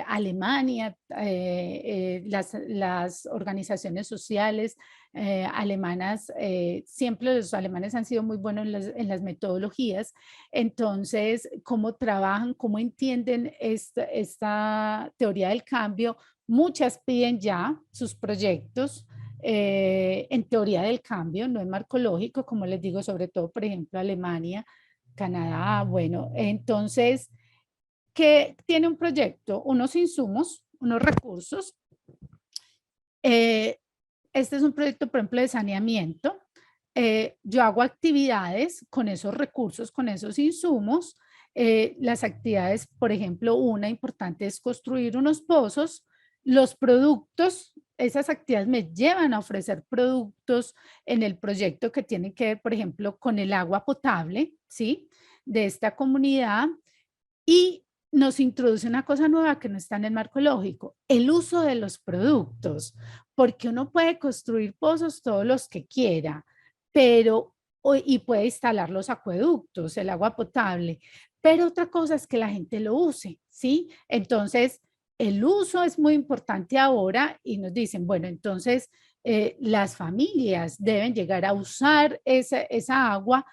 Alemania, las organizaciones sociales alemanas, siempre los alemanes han sido muy buenos en las metodologías, entonces, cómo trabajan, cómo entienden esta teoría del cambio. Muchas piden ya sus proyectos en teoría del cambio, no en marco lógico, como les digo, sobre todo, por ejemplo, Alemania, Canadá. Bueno, entonces, ¿qué tiene un proyecto? Unos insumos, unos recursos. Este es un proyecto, por ejemplo, de saneamiento. Yo hago actividades con esos recursos, con esos insumos. Las actividades, por ejemplo, una importante es construir unos pozos. Los productos, esas actividades me llevan a ofrecer productos en el proyecto que tienen que ver, por ejemplo, con el agua potable, ¿sí? De esta comunidad, y nos introduce una cosa nueva que no está en el marco lógico, el uso de los productos, porque uno puede construir pozos todos los que quiera, pero y puede instalar los acueductos, el agua potable. Pero otra cosa es que la gente lo use, ¿sí? Entonces, el uso es muy importante ahora y nos dicen, bueno, entonces las familias deben llegar a usar esa agua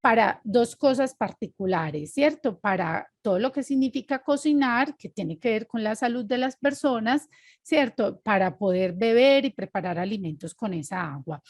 para dos cosas particulares, ¿cierto? Para todo lo que significa cocinar, que tiene que ver con la salud de las personas, ¿cierto? Para poder beber y preparar alimentos con esa agua.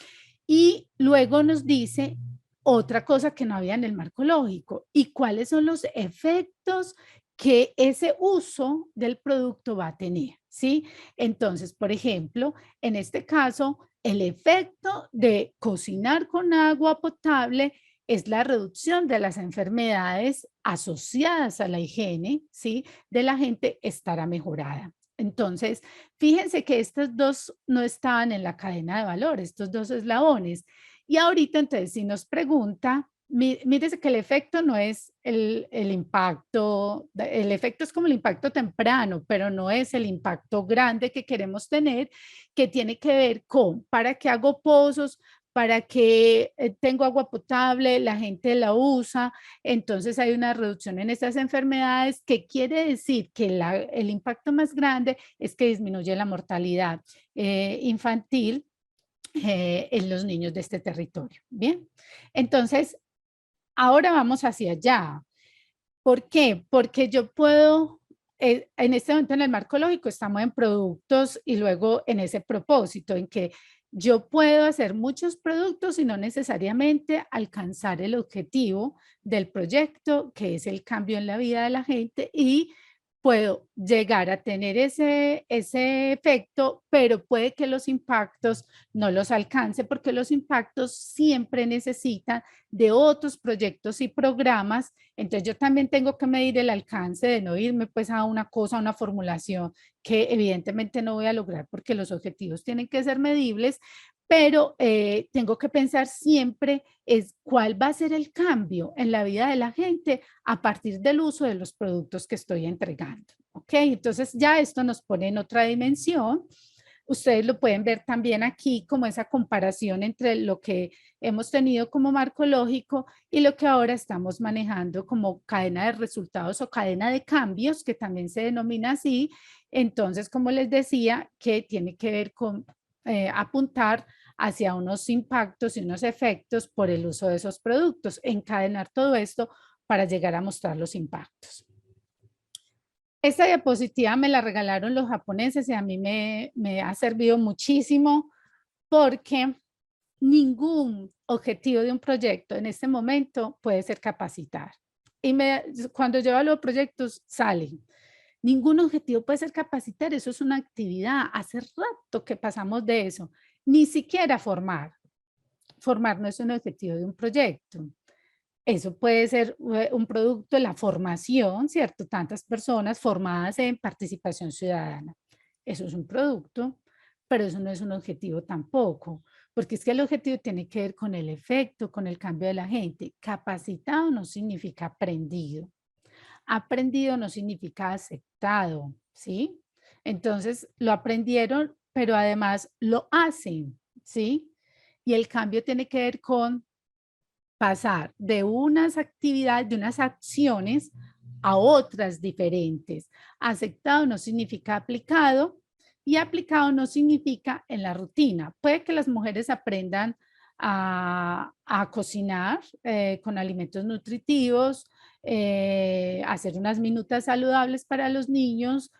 Y luego nos dice otra cosa que no había en el marco lógico y cuáles son los efectos que ese uso del producto va a tener, ¿sí? Entonces, por ejemplo, en este caso, el efecto de cocinar con agua potable es la reducción de las enfermedades asociadas a la higiene, ¿sí? De la gente estará mejorada. Entonces, fíjense que estos dos no estaban en la cadena de valor, estos dos eslabones. Y ahorita, entonces, si nos pregunta, mírese que el efecto no es el impacto, el efecto es como el impacto temprano, pero no es el impacto grande que queremos tener, que tiene que ver con para qué hago pozos, para que tengo agua potable, la gente la usa, entonces hay una reducción en estas enfermedades, que quiere decir que el impacto más grande es que disminuye la mortalidad infantil en los niños de este territorio. Bien, entonces ahora vamos hacia allá. ¿Por qué? Porque yo puedo, en este momento en el marco lógico estamos en productos y luego en ese propósito, en que yo puedo hacer muchos productos y no necesariamente alcanzar el objetivo del proyecto, que es el cambio en la vida de la gente, y puedo llegar a tener ese efecto, pero puede que los impactos no los alcance porque los impactos siempre necesitan de otros proyectos y programas. Entonces yo también tengo que medir el alcance de no irme pues a una cosa, a una formulación que evidentemente no voy a lograr porque los objetivos tienen que ser medibles, pero tengo que pensar siempre es cuál va a ser el cambio en la vida de la gente a partir del uso de los productos que estoy entregando. ¿Ok? Entonces ya esto nos pone en otra dimensión. Ustedes lo pueden ver también aquí como esa comparación entre lo que hemos tenido como marco lógico y lo que ahora estamos manejando como cadena de resultados o cadena de cambios, que también se denomina así. Entonces, como les decía, que tiene que ver con apuntar hacia unos impactos y unos efectos por el uso de esos productos, encadenar todo esto para llegar a mostrar los impactos. Esta diapositiva me la regalaron los japoneses y a mí me ha servido muchísimo porque ningún objetivo de un proyecto en este momento puede ser capacitar. Y cuando yo hablo de proyectos, salen. Ningún objetivo puede ser capacitar, eso es una actividad. Hace rato que pasamos de eso. Ni siquiera formar. Formar no es un objetivo de un proyecto. Eso puede ser un producto de la formación, ¿cierto? Tantas personas formadas en participación ciudadana. Eso es un producto, pero eso no es un objetivo tampoco, porque es que el objetivo tiene que ver con el efecto, con el cambio de la gente. Capacitado no significa aprendido. Aprendido no significa aceptado, ¿sí? Entonces, lo aprendieron, pero además lo hacen, ¿sí? Y el cambio tiene que ver con pasar de unas actividades, de unas acciones a otras diferentes. Aceptado no significa aplicado y aplicado no significa en la rutina. Puede que las mujeres aprendan a cocinar con alimentos nutritivos, hacer unas minutas saludables para los niños,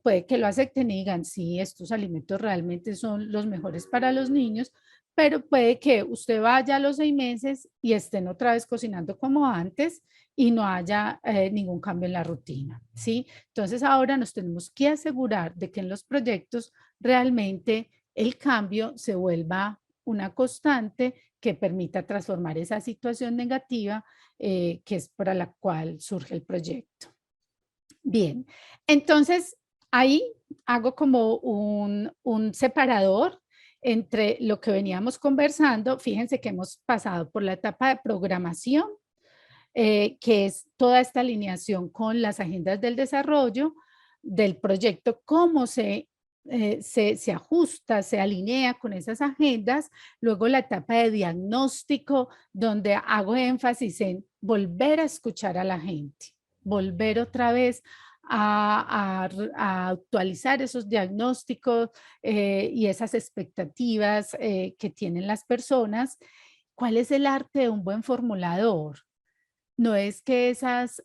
puede que lo acepten y digan, sí, estos alimentos realmente son los mejores para los niños, pero puede que usted vaya a los 6 meses y estén otra vez cocinando como antes y no haya ningún cambio en la rutina, ¿sí? Entonces ahora nos tenemos que asegurar de que en los proyectos realmente el cambio se vuelva una constante que permita transformar esa situación negativa que es para la cual surge el proyecto. Bien, entonces ahí hago como un separador entre lo que veníamos conversando. Fíjense que hemos pasado por la etapa de programación, que es toda esta alineación con las agendas del desarrollo del proyecto, cómo se se ajusta, se alinea con esas agendas. Luego la etapa de diagnóstico, donde hago énfasis en volver a escuchar a la gente, volver otra vez a actualizar esos diagnósticos y esas expectativas que tienen las personas. ¿Cuál es el arte de un buen formulador? No es que esas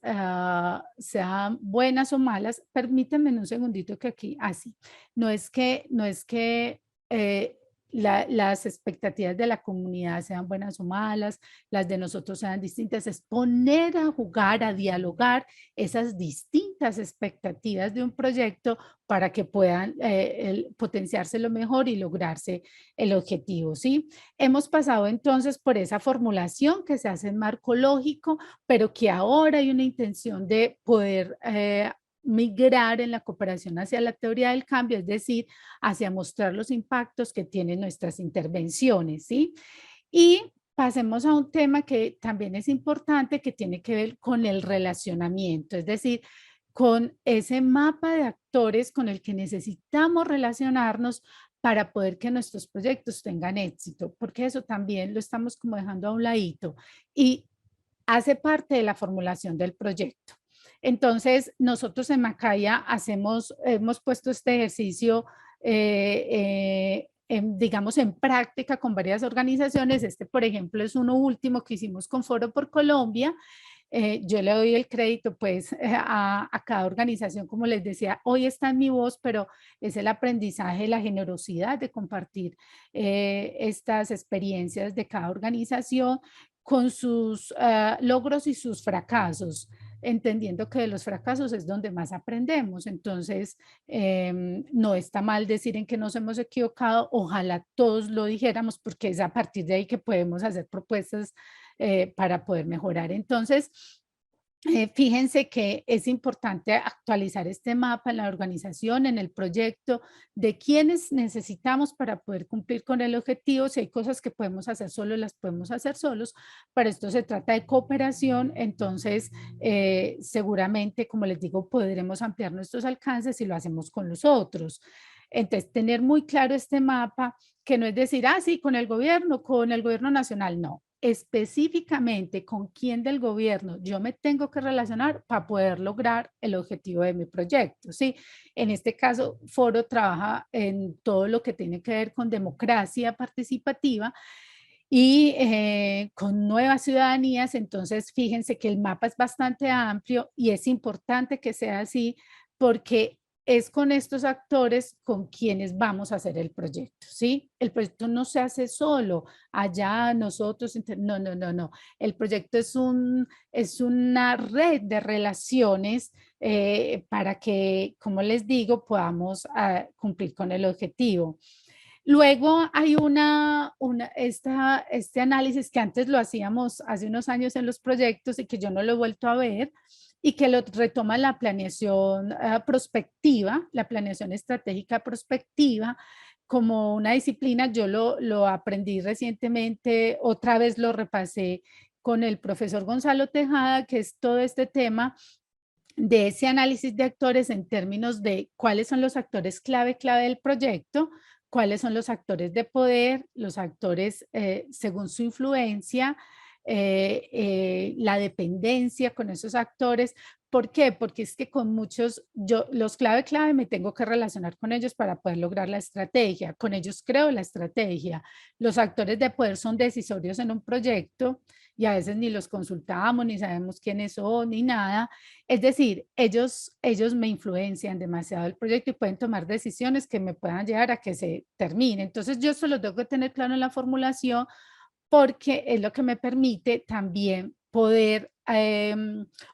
sean buenas o malas. Permítanme un segundito que aquí, así. No es que eh, las expectativas de la comunidad sean buenas o malas, las de nosotros sean distintas. Es poner a jugar, a dialogar esas distintas expectativas de un proyecto para que puedan potenciarse lo mejor y lograrse el objetivo, ¿sí? Hemos pasado entonces por esa formulación que se hace en marco lógico, pero que ahora hay una intención de poder migrar en la cooperación hacia la teoría del cambio, es decir, hacia mostrar los impactos que tienen nuestras intervenciones, ¿sí? Y pasemos a un tema que también es importante, que tiene que ver con el relacionamiento, es decir, con ese mapa de actores con el que necesitamos relacionarnos para poder que nuestros proyectos tengan éxito, porque eso también lo estamos como dejando a un ladito y hace parte de la formulación del proyecto. Entonces, nosotros en Macaya hemos puesto este ejercicio, digamos, en práctica con varias organizaciones. Este, por ejemplo, es uno último que hicimos con Foro por Colombia. Yo le doy el crédito pues a cada organización, como les decía, hoy está en mi voz, pero es el aprendizaje, la generosidad de compartir estas experiencias de cada organización con sus logros y sus fracasos, entendiendo que de los fracasos es donde más aprendemos. Entonces, no está mal decir en que nos hemos equivocado, ojalá todos lo dijéramos, porque es a partir de ahí que podemos hacer propuestas para poder mejorar. Entonces, fíjense que es importante actualizar este mapa en la organización, en el proyecto, de quiénes necesitamos para poder cumplir con el objetivo. Si hay cosas que podemos hacer solos, las podemos hacer solos. Para esto se trata de cooperación, entonces seguramente, como les digo, podremos ampliar nuestros alcances si lo hacemos con los otros. Entonces, tener muy claro este mapa, que no es decir, ah, sí, con el gobierno nacional, no. Específicamente con quién del gobierno yo me tengo que relacionar para poder lograr el objetivo de mi proyecto, ¿sí? En este caso, Foro trabaja en todo lo que tiene que ver con democracia participativa y con nuevas ciudadanías. Entonces, fíjense que el mapa es bastante amplio y es importante que sea así porque es con estos actores con quienes vamos a hacer el proyecto, ¿sí? El proyecto no se hace solo, allá nosotros, no, no, no, no. El proyecto es una red de relaciones para que, como les digo, podamos cumplir con el objetivo. Luego hay este análisis que antes lo hacíamos hace unos años en los proyectos y que yo no lo he vuelto a ver y que lo retoma la planeación prospectiva, la planeación estratégica prospectiva como una disciplina. Yo lo aprendí recientemente, otra vez lo repasé con el profesor Gonzalo Tejada, que es todo este tema de ese análisis de actores en términos de cuáles son los actores clave del proyecto, cuáles son los actores de poder, los actores según su influencia, la dependencia con esos actores. ¿Por qué? Porque es que con muchos, los clave me tengo que relacionar con ellos para poder lograr la estrategia, con ellos creo la estrategia. Los actores de poder son decisorios en un proyecto y a veces ni los consultamos, ni sabemos quiénes son, ni nada. Es decir, ellos me influencian demasiado el proyecto y pueden tomar decisiones que me puedan llevar a que se termine. Entonces yo eso lo tengo que tener claro en la formulación porque es lo que me permite también poder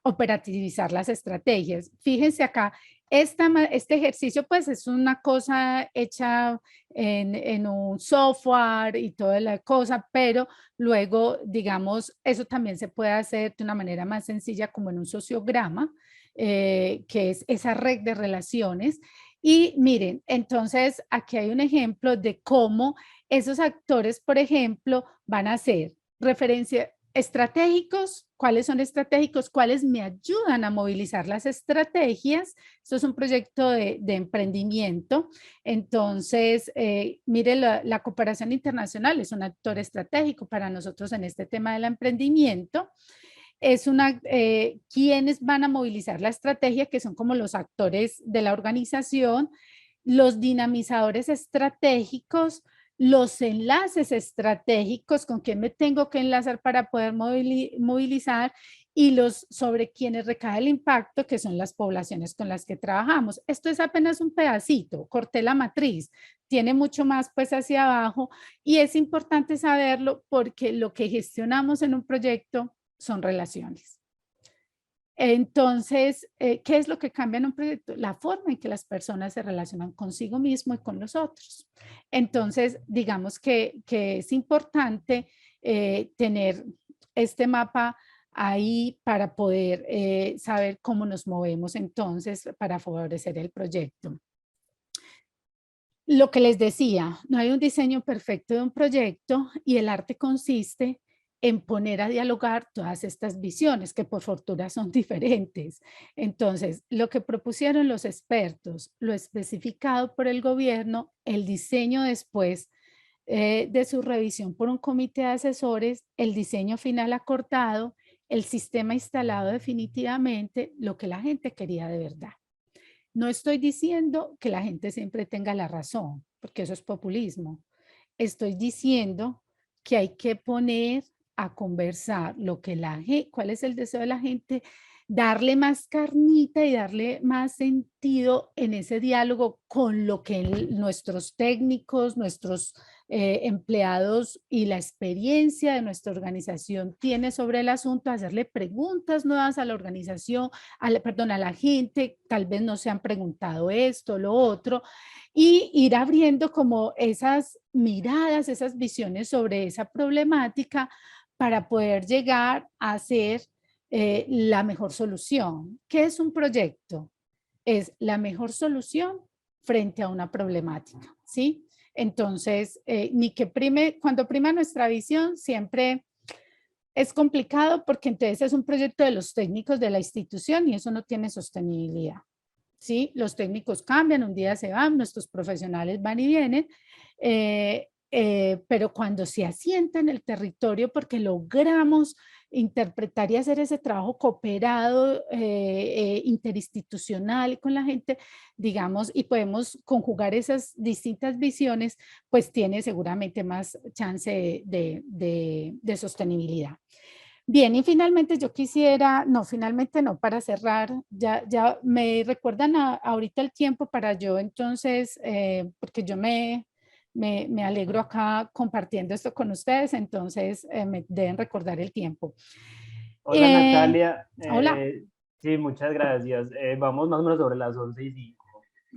operativizar las estrategias. Fíjense acá, este ejercicio pues es una cosa hecha en un software y toda la cosa, pero luego, digamos, eso también se puede hacer de una manera más sencilla como en un sociograma, que es esa red de relaciones. Y miren, entonces aquí hay un ejemplo de cómo esos actores, por ejemplo, van a hacer referencia, estratégicos, ¿cuáles son estratégicos? ¿Cuáles me ayudan a movilizar las estrategias? Esto es un proyecto de emprendimiento. Entonces, mire, la cooperación internacional es un actor estratégico para nosotros en este tema del emprendimiento. Es quienes van a movilizar la estrategia, que son como los actores de la organización, los dinamizadores estratégicos, los enlaces estratégicos, con quién me tengo que enlazar para poder movilizar, y los sobre quienes recae el impacto, que son las poblaciones con las que trabajamos. Esto es apenas un pedacito, corté la matriz, tiene mucho más pues hacia abajo, y es importante saberlo porque lo que gestionamos en un proyecto son relaciones. Entonces, ¿qué es lo que cambia en un proyecto? La forma en que las personas se relacionan consigo mismo y con los otros. Entonces, digamos que es importante tener este mapa ahí para poder saber cómo nos movemos entonces para favorecer el proyecto. Lo que les decía, no hay un diseño perfecto de un proyecto y el arte consiste en poner a dialogar todas estas visiones que por fortuna son diferentes. Entonces, lo que propusieron los expertos, lo especificado por el gobierno, el diseño después de su revisión por un comité de asesores, el diseño final acordado, el sistema instalado definitivamente, lo que la gente quería de verdad. No estoy diciendo que la gente siempre tenga la razón, porque eso es populismo. Estoy diciendo que hay que poner a conversar lo que cuál es el deseo de la gente, darle más carnita y darle más sentido en ese diálogo con lo que nuestros técnicos, nuestros empleados y la experiencia de nuestra organización tiene sobre el asunto, hacerle preguntas nuevas a la organización, perdón, a la gente, tal vez no se han preguntado esto, lo otro, y ir abriendo como esas miradas, esas visiones sobre esa problemática para poder llegar a ser la mejor solución. ¿Qué es un proyecto? Es la mejor solución frente a una problemática, ¿sí? Entonces, cuando prima nuestra visión, siempre es complicado porque entonces es un proyecto de los técnicos de la institución y eso no tiene sostenibilidad, ¿sí? Los técnicos cambian, un día se van, nuestros profesionales van y vienen, pero cuando se asienta en el territorio porque logramos interpretar y hacer ese trabajo cooperado, interinstitucional con la gente, digamos, y podemos conjugar esas distintas visiones, pues tiene seguramente más chance de sostenibilidad. Bien, y finalmente yo quisiera, no, finalmente no, para cerrar, ya me recuerdan ahorita el tiempo para yo entonces, porque yo me alegro acá compartiendo esto con ustedes, entonces me deben recordar el tiempo. Hola Natalia, Hola. Sí, muchas gracias. Vamos más o menos sobre las 11:05.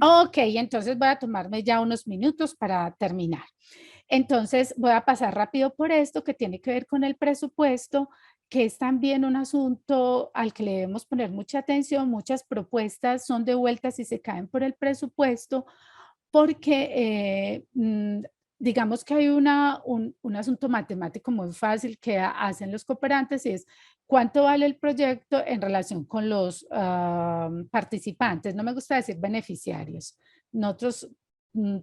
Ok, entonces voy a tomarme ya unos minutos para terminar. Entonces voy a pasar rápido por esto que tiene que ver con el presupuesto, que es también un asunto al que le debemos poner mucha atención. Muchas propuestas son devueltas y se caen por el presupuesto porque digamos que hay un asunto matemático muy fácil que hacen los cooperantes y es cuánto vale el proyecto en relación con los participantes. No me gusta decir beneficiarios. Nosotros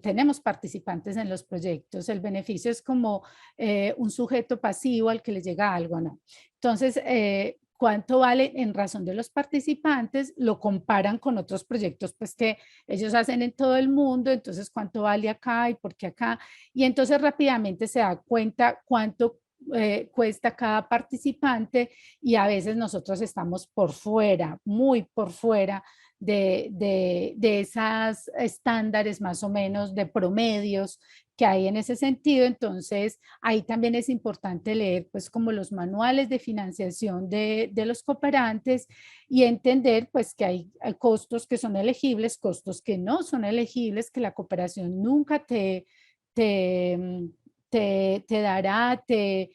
tenemos participantes en los proyectos. El beneficio es como un sujeto pasivo al que le llega algo, ¿no? Entonces, cuánto vale en razón de los participantes, lo comparan con otros proyectos pues que ellos hacen en todo el mundo, entonces cuánto vale acá y por qué acá, y entonces rápidamente se da cuenta cuánto cuesta cada participante y a veces nosotros estamos por fuera, muy por fuera de esas estándares más o menos de promedios que hay en ese sentido. Entonces ahí también es importante leer pues como los manuales de financiación de los cooperantes y entender pues que hay costos que son elegibles, costos que no son elegibles, que la cooperación nunca te, te dará, te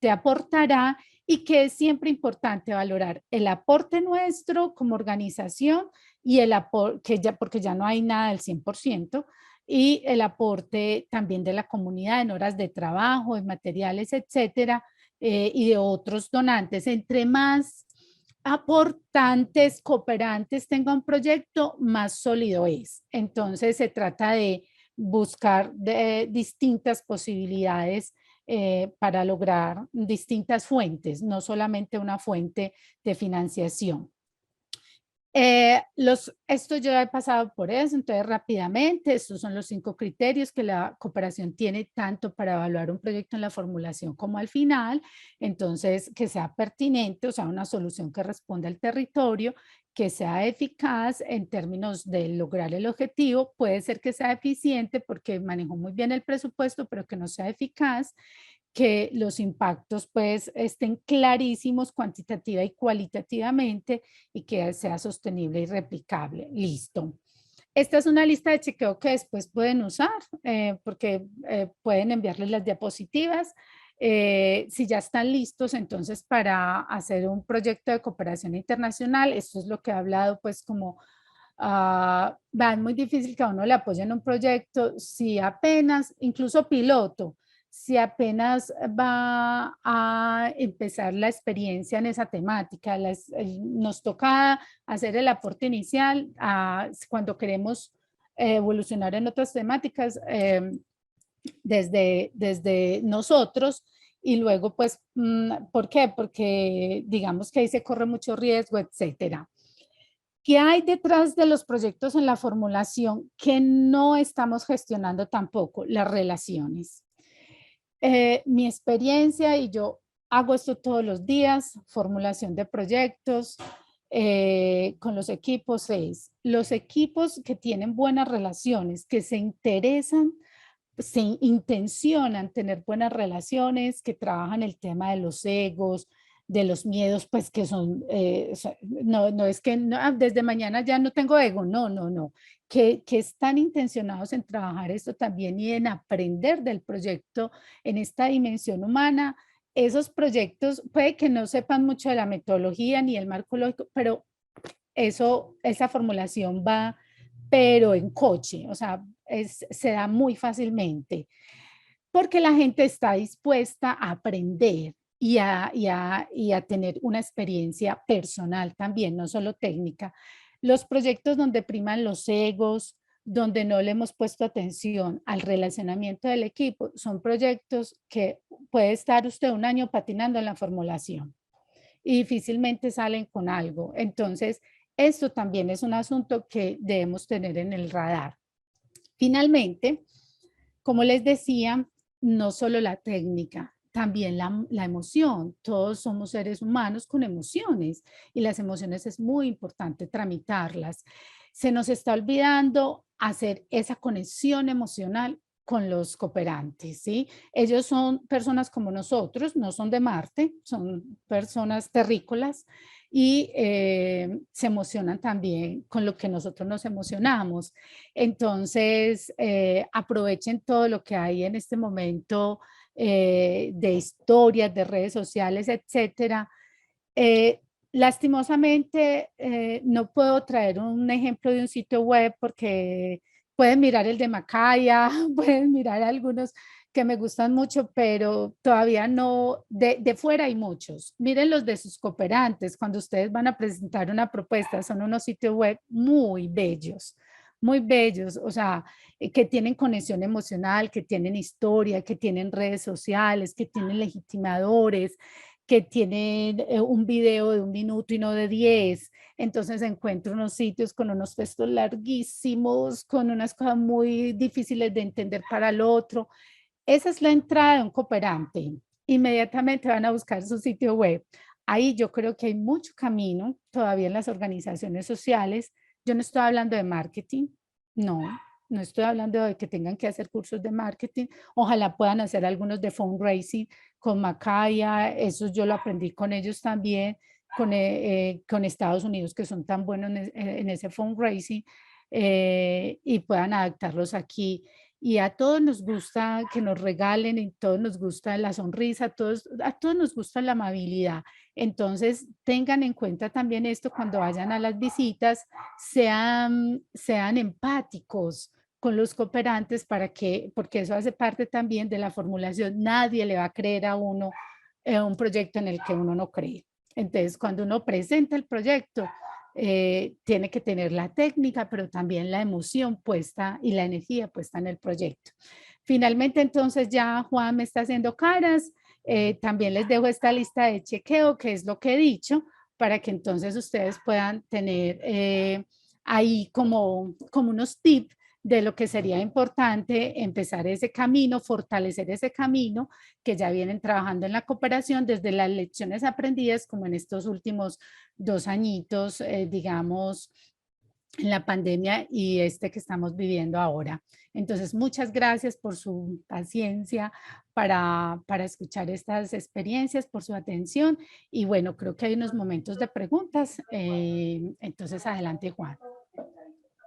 aportará, y que es siempre importante valorar el aporte nuestro como organización y el aporte, porque ya no hay nada del 100%, y el aporte también de la comunidad en horas de trabajo, en materiales, etcétera, y de otros donantes. Entre más aportantes, cooperantes tenga un proyecto, más sólido es. Entonces se trata de buscar distintas posibilidades para lograr distintas fuentes, no solamente una fuente de financiación. Esto yo he pasado por eso, entonces rápidamente, estos son los 5 criterios que la cooperación tiene tanto para evaluar un proyecto en la formulación como al final. Entonces, que sea pertinente, o sea, una solución que responda al territorio, que sea eficaz en términos de lograr el objetivo, puede ser que sea eficiente porque manejó muy bien el presupuesto, pero que no sea eficaz, que los impactos pues estén clarísimos cuantitativa y cualitativamente y que sea sostenible y replicable. Listo. Esta es una lista de chequeo que después pueden usar porque pueden enviarles las diapositivas. Si ya están listos entonces para hacer un proyecto de cooperación internacional, esto es lo que he hablado pues como es muy difícil que a uno le apoyen un proyecto si apenas, incluso piloto, si apenas va a empezar la experiencia en esa temática. Nos toca hacer el aporte inicial cuando queremos evolucionar en otras temáticas desde nosotros y luego pues, ¿por qué? Porque digamos que ahí se corre mucho riesgo, etcétera. ¿Qué hay detrás de los proyectos en la formulación que no estamos gestionando tampoco? Las relaciones. Mi experiencia, y yo hago esto todos los días, formulación de proyectos con los equipos, es los equipos que tienen buenas relaciones, que se interesan, se intencionan tener buenas relaciones, que trabajan el tema de los egos, de los miedos, pues que son, o sea, no es que desde mañana ya no tengo ego, no, que están intencionados en trabajar esto también y en aprender del proyecto en esta dimensión humana. Esos proyectos puede que no sepan mucho de la metodología ni el marco lógico, pero esa formulación va, pero en coche, o sea, se da muy fácilmente, porque la gente está dispuesta a aprender y a tener una experiencia personal también, no solo técnica. Los proyectos donde priman los egos, donde no le hemos puesto atención al relacionamiento del equipo, son proyectos que puede estar usted un año patinando en la formulación y difícilmente salen con algo. Entonces, esto también es un asunto que debemos tener en el radar. Finalmente, como les decía, no solo la técnica, también la emoción. Todos somos seres humanos con emociones y las emociones es muy importante tramitarlas. Se nos está olvidando hacer esa conexión emocional con los cooperantes, ¿sí? Ellos son personas como nosotros, no son de Marte, son personas terrícolas y se emocionan también con lo que nosotros nos emocionamos. Entonces, aprovechen todo lo que hay en este momento de historias, de redes sociales, etcétera. Lastimosamente, no puedo traer un ejemplo de un sitio web porque pueden mirar el de Macaya, pueden mirar algunos que me gustan mucho, pero todavía no, de fuera hay muchos. Miren los de sus cooperantes, cuando ustedes van a presentar una propuesta, son unos sitios web muy bellos, o sea, que tienen conexión emocional, que tienen historia, que tienen redes sociales, que tienen legitimadores, que tienen un video de 1 minuto y no de 10. Entonces encuentro unos sitios con unos textos larguísimos, con unas cosas muy difíciles de entender para el otro. Esa es la entrada de un cooperante. Inmediatamente van a buscar su sitio web. Ahí yo creo que hay mucho camino todavía en las organizaciones sociales. Yo no estoy hablando de marketing, no, no estoy hablando de que tengan que hacer cursos de marketing. Ojalá puedan hacer algunos de fundraising con Macaya, eso yo lo aprendí con ellos también, con Estados Unidos, que son tan buenos en ese fundraising, y puedan adaptarlos aquí. Y a todos nos gusta que nos regalen, y a todos nos gusta la sonrisa, a todos nos gusta la amabilidad. Entonces, tengan en cuenta también esto cuando vayan a las visitas, sean empáticos con los cooperantes porque eso hace parte también de la formulación. Nadie le va a creer a uno un proyecto en el que uno no cree. Entonces, cuando uno presenta el proyecto, tiene que tener la técnica, pero también la emoción puesta y la energía puesta en el proyecto. Finalmente, entonces ya Juan me está haciendo caras. También les dejo esta lista de chequeo, que es lo que he dicho, para que entonces ustedes puedan tener ahí como unos tips de lo que sería importante empezar ese camino, fortalecer ese camino que ya vienen trabajando en la cooperación desde las lecciones aprendidas, como en estos últimos 2 añitos, digamos, en la pandemia y que estamos viviendo ahora. Entonces, muchas gracias por su paciencia para escuchar estas experiencias, por su atención. Y bueno, creo que hay unos momentos de preguntas. Entonces, adelante, Juan.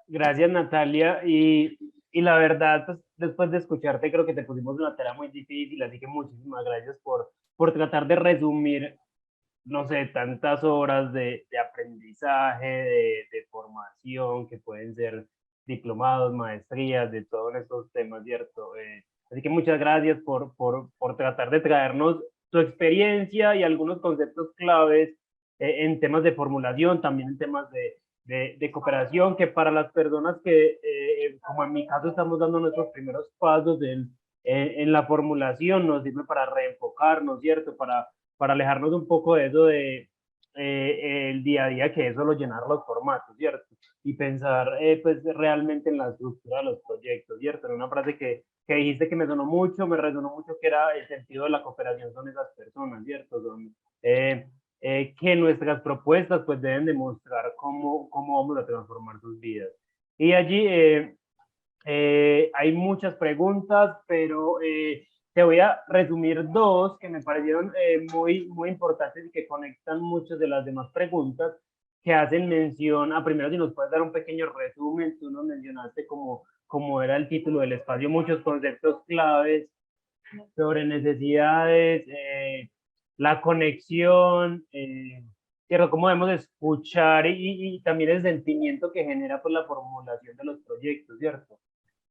Gracias, Natalia. Y la verdad, pues, después de escucharte, creo que te pusimos una tarea muy difícil, así que muchísimas gracias por tratar de resumir, no sé, tantas horas de aprendizaje, de formación, que pueden ser diplomados, maestrías, de todos estos temas, ¿cierto? Así que muchas gracias por tratar de traernos tu experiencia y algunos conceptos claves en temas de formulación, también en temas de cooperación, que para las personas que, como en mi caso, estamos dando nuestros primeros pasos en la formulación, nos sirve para reenfocarnos, ¿cierto? Para alejarnos un poco de eso de el día a día, que es solo llenar los formatos, ¿cierto? Y pensar pues realmente en la estructura de los proyectos, ¿cierto? En una frase que dijiste que me sonó mucho, me resonó mucho, que era el sentido de la cooperación son esas personas, ¿cierto? Son, que nuestras propuestas pues deben demostrar cómo vamos a transformar sus vidas. Y allí hay muchas preguntas, pero te voy a resumir dos que me parecieron muy importantes y que conectan muchas de las demás preguntas que hacen mención a, primero, si nos puedes dar un pequeño resumen. Tú nos mencionaste como era el título del espacio, muchos conceptos claves sobre necesidades, la conexión, ¿cierto? Cómo debemos escuchar y también el sentimiento que genera pues, la formulación de los proyectos, ¿cierto?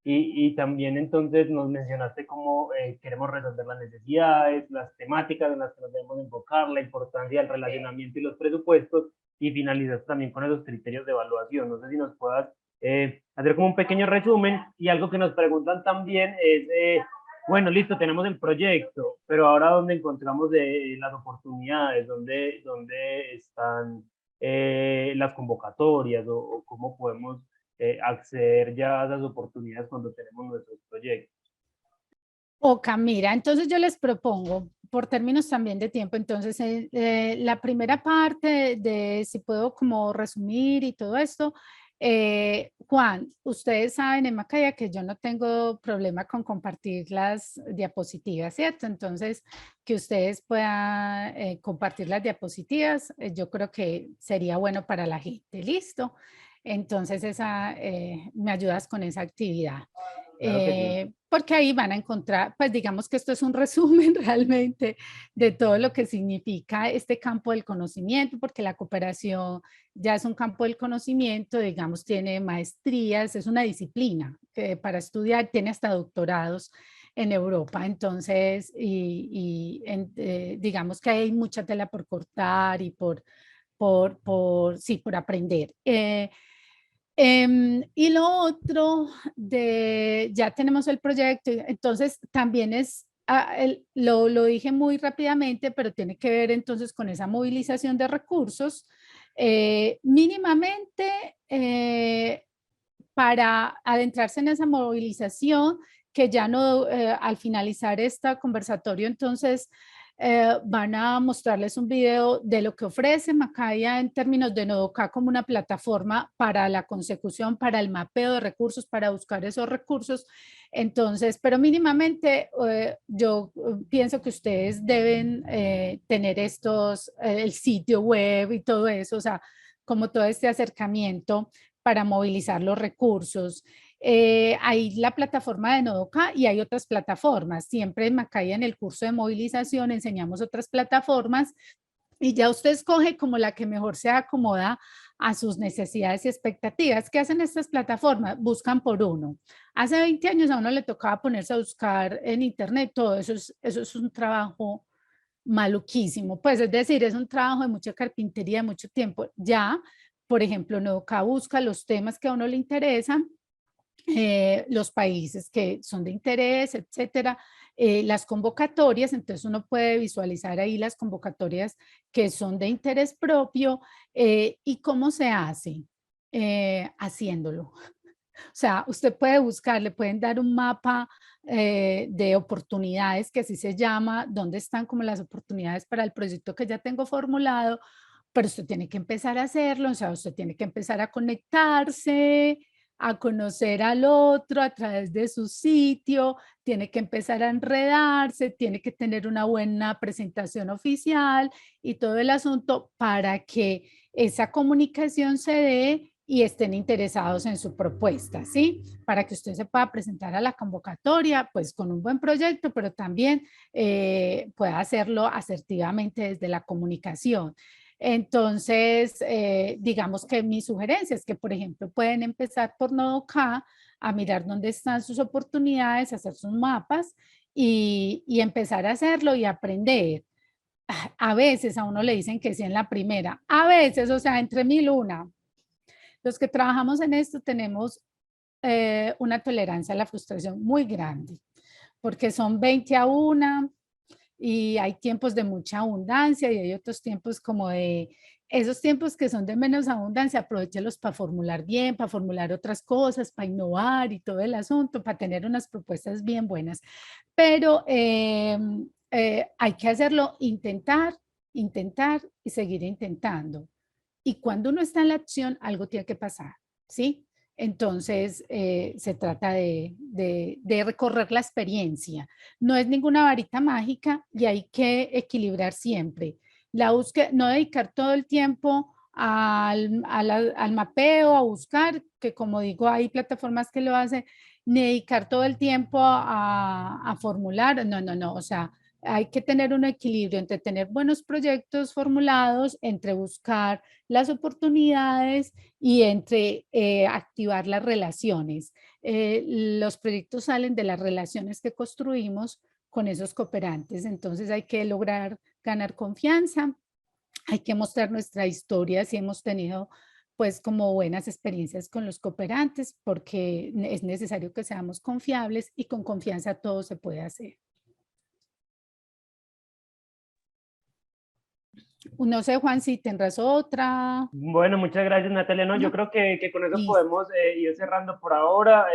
Y también entonces nos mencionaste cómo queremos resolver las necesidades, las temáticas en las que nos debemos enfocar, la importancia del relacionamiento y los presupuestos, y finalizas también con esos criterios de evaluación. No sé si nos puedas hacer como un pequeño resumen. Y algo que nos preguntan también es, bueno, listo, tenemos el proyecto, pero ahora ¿dónde encontramos las oportunidades? ¿Dónde están las convocatorias o cómo podemos acceder ya a esas oportunidades cuando tenemos nuestros proyectos? Oka, mira, entonces yo les propongo, por términos también de tiempo, entonces la primera parte de si puedo como resumir y todo esto, Juan, ustedes saben en Macaya que yo no tengo problema con compartir las diapositivas, ¿cierto? Entonces, que ustedes puedan compartir las diapositivas, yo creo que sería bueno para la gente, ¿listo? Entonces, me ayudas con esa actividad. Claro que sí. Porque ahí van a encontrar, pues digamos que esto es un resumen realmente de todo lo que significa este campo del conocimiento, porque la cooperación ya es un campo del conocimiento, digamos, tiene maestrías, es una disciplina que para estudiar tiene hasta doctorados en Europa, entonces, digamos que hay mucha tela por cortar y sí, por aprender. Y lo otro ya tenemos el proyecto, entonces también lo dije muy rápidamente, pero tiene que ver entonces con esa movilización de recursos, mínimamente para adentrarse en esa movilización, que ya no, al finalizar este conversatorio, entonces van a mostrarles un video de lo que ofrece Macaya en términos de Nodoka como una plataforma para la consecución, para el mapeo de recursos, para buscar esos recursos. Entonces, pero mínimamente yo pienso que ustedes deben tener el sitio web y todo eso, o sea, como todo este acercamiento para movilizar los recursos. Hay la plataforma de Nodoka y hay otras plataformas. Siempre en Macaya en el curso de movilización enseñamos otras plataformas y ya usted escoge como la que mejor se acomoda a sus necesidades y expectativas. ¿Qué hacen estas plataformas? Buscan por uno. Hace 20 años a uno le tocaba ponerse a buscar en internet, todo eso es un trabajo maluquísimo. Pues es decir, es un trabajo de mucha carpintería, de mucho tiempo. Ya, por ejemplo, Nodoka busca los temas que a uno le interesan, los países que son de interés, etcétera, las convocatorias, entonces uno puede visualizar ahí las convocatorias que son de interés propio y cómo se hace, haciéndolo. O sea, usted puede buscar, le pueden dar un mapa de oportunidades, que así se llama, dónde están como las oportunidades para el proyecto que ya tengo formulado, pero usted tiene que empezar a hacerlo, o sea, usted tiene que empezar a conectarse, a conocer al otro a través de su sitio, tiene que empezar a enredarse, tiene que tener una buena presentación oficial y todo el asunto para que esa comunicación se dé y estén interesados en su propuesta, ¿sí? Para que usted se pueda presentar a la convocatoria, pues con un buen proyecto, pero también pueda hacerlo asertivamente desde la comunicación. Entonces, digamos que mi sugerencia es que, por ejemplo, pueden empezar por Nodoka a mirar dónde están sus oportunidades, hacer sus mapas y empezar a hacerlo y aprender. A veces a uno le dicen que sí en la primera, a veces, o sea, entre mil una. Los que trabajamos en esto tenemos una tolerancia a la frustración muy grande, porque son 20 a 1 y hay tiempos de mucha abundancia y hay otros tiempos como de, esos tiempos que son de menos abundancia, aprovechelos para formular bien, para formular otras cosas, para innovar y todo el asunto, para tener unas propuestas bien buenas. Pero hay que hacerlo, intentar y seguir intentando. Y cuando uno está en la acción, algo tiene que pasar, ¿sí? Entonces, se trata de recorrer la experiencia. No es ninguna varita mágica y hay que equilibrar siempre. La búsqueda, no dedicar todo el tiempo al mapeo, a buscar, que como digo, hay plataformas que lo hacen, ni dedicar todo el tiempo a formular. No. O sea, hay que tener un equilibrio entre tener buenos proyectos formulados, entre buscar las oportunidades y entre activar las relaciones. Los proyectos salen de las relaciones que construimos con esos cooperantes, entonces hay que lograr ganar confianza, hay que mostrar nuestra historia si hemos tenido pues como buenas experiencias con los cooperantes, porque es necesario que seamos confiables y con confianza todo se puede hacer. No sé, Juan, si tendrás otra. Bueno, muchas gracias, Natalia. No, yo creo que con eso Listo. podemos ir cerrando por ahora.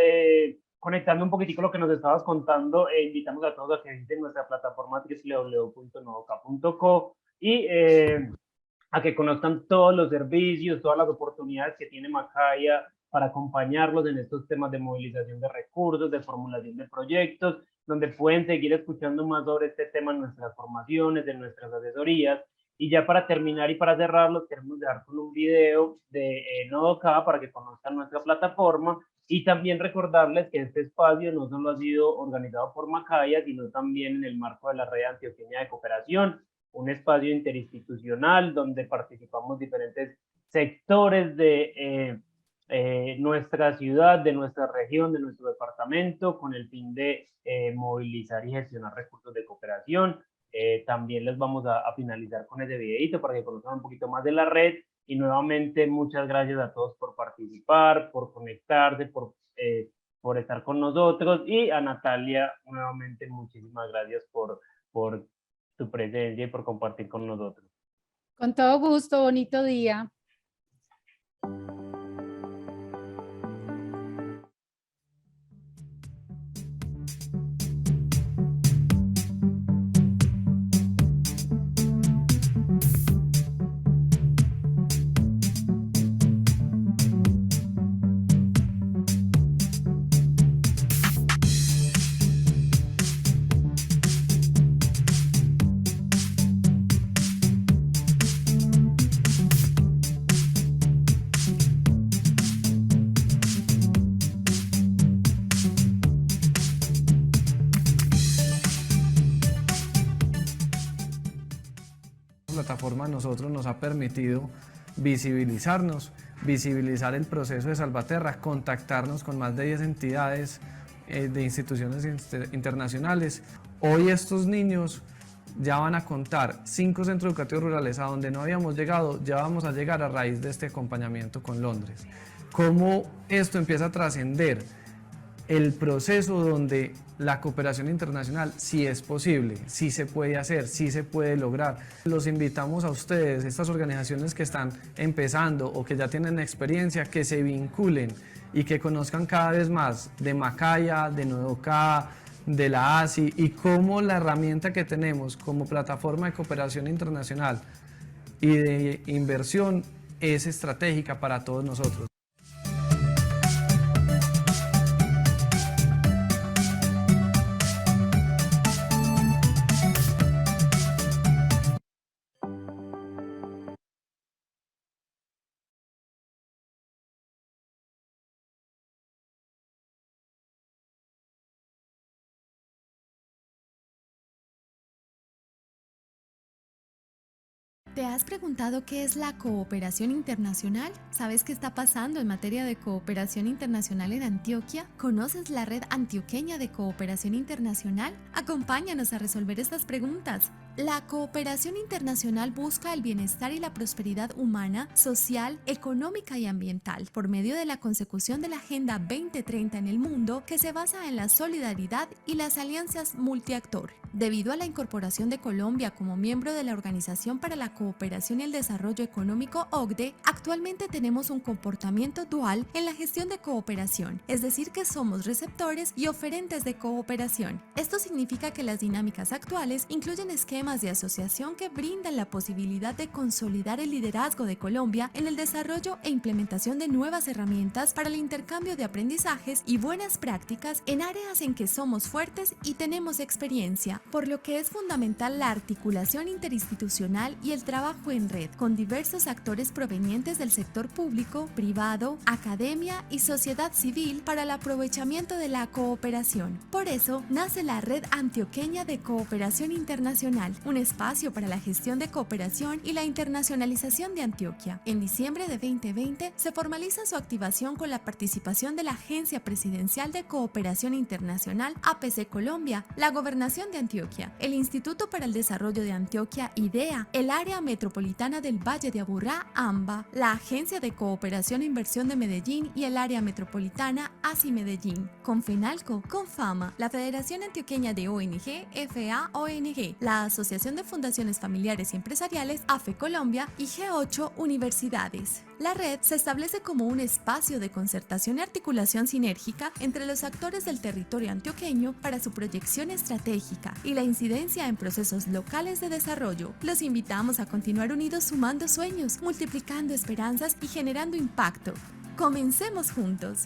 Conectando un poquitico lo que nos estabas contando, invitamos a todos a que visiten nuestra plataforma www.nodoka.co y a que conozcan todos los servicios, todas las oportunidades que tiene Macaya para acompañarlos en estos temas de movilización de recursos, de formulación de proyectos, donde pueden seguir escuchando más sobre este tema en nuestras formaciones, en nuestras asesorías. Y ya para terminar y para cerrarlo, queremos dejar con un video de Nodoka para que conozcan nuestra plataforma y también recordarles que este espacio no solo ha sido organizado por Macaya, sino también en el marco de la Red Antioqueña de Cooperación, un espacio interinstitucional donde participamos diferentes sectores de nuestra ciudad, de nuestra región, de nuestro departamento, con el fin de movilizar y gestionar recursos de cooperación. También les vamos a finalizar con ese videito para que conozcan un poquito más de la red. Y nuevamente, muchas gracias a todos por participar, por conectarse, por estar con nosotros. Y a Natalia, nuevamente, muchísimas gracias por tu presencia y por compartir con nosotros. Con todo gusto, bonito día. Plataforma a nosotros nos ha permitido visibilizarnos, visibilizar el proceso de Salvaterra, contactarnos con más de 10 entidades de instituciones internacionales. Hoy estos niños ya van a contar 5 centros educativos rurales a donde no habíamos llegado, ya vamos a llegar a raíz de este acompañamiento con Londres. Cómo esto empieza a trascender el proceso donde la cooperación internacional sí es posible, sí se puede hacer, sí se puede lograr. Los invitamos a ustedes, estas organizaciones que están empezando o que ya tienen experiencia, que se vinculen y que conozcan cada vez más de Macaya, de Nuevoca, de la ASI y cómo la herramienta que tenemos como plataforma de cooperación internacional y de inversión es estratégica para todos nosotros. ¿Te has preguntado qué es la cooperación internacional? ¿Sabes qué está pasando en materia de cooperación internacional en Antioquia? ¿Conoces la Red Antioqueña de Cooperación Internacional? Acompáñanos a resolver estas preguntas. La cooperación internacional busca el bienestar y la prosperidad humana, social, económica y ambiental por medio de la consecución de la Agenda 2030 en el mundo, que se basa en la solidaridad y las alianzas multiactor. Debido a la incorporación de Colombia como miembro de la Organización para la Cooperación y el Desarrollo Económico OCDE, actualmente tenemos un comportamiento dual en la gestión de cooperación, es decir, que somos receptores y oferentes de cooperación. Esto significa que las dinámicas actuales incluyen esquemas de asociación que brindan la posibilidad de consolidar el liderazgo de Colombia en el desarrollo e implementación de nuevas herramientas para el intercambio de aprendizajes y buenas prácticas en áreas en que somos fuertes y tenemos experiencia, por lo que es fundamental la articulación interinstitucional y el trabajo en red con diversos actores provenientes del sector público, privado, academia y sociedad civil para el aprovechamiento de la cooperación. Por eso nace la Red Antioqueña de Cooperación Internacional, un espacio para la gestión de cooperación y la internacionalización de Antioquia. En diciembre de 2020 se formaliza su activación con la participación de la Agencia Presidencial de Cooperación Internacional APC Colombia, la Gobernación de Antioquia, el Instituto para el Desarrollo de Antioquia IDEA, el Área Metropolitana del Valle de Aburrá AMBA, la Agencia de Cooperación e Inversión de Medellín y el Área Metropolitana ASI Medellín, Confenalco, Confama, la Federación Antioqueña de ONG, FAONG, la Asociación de Fundaciones Familiares y Empresariales, AFE Colombia y G8 Universidades. La red se establece como un espacio de concertación y articulación sinérgica entre los actores del territorio antioqueño para su proyección estratégica y la incidencia en procesos locales de desarrollo. Los invitamos a continuar unidos sumando sueños, multiplicando esperanzas y generando impacto. Comencemos juntos.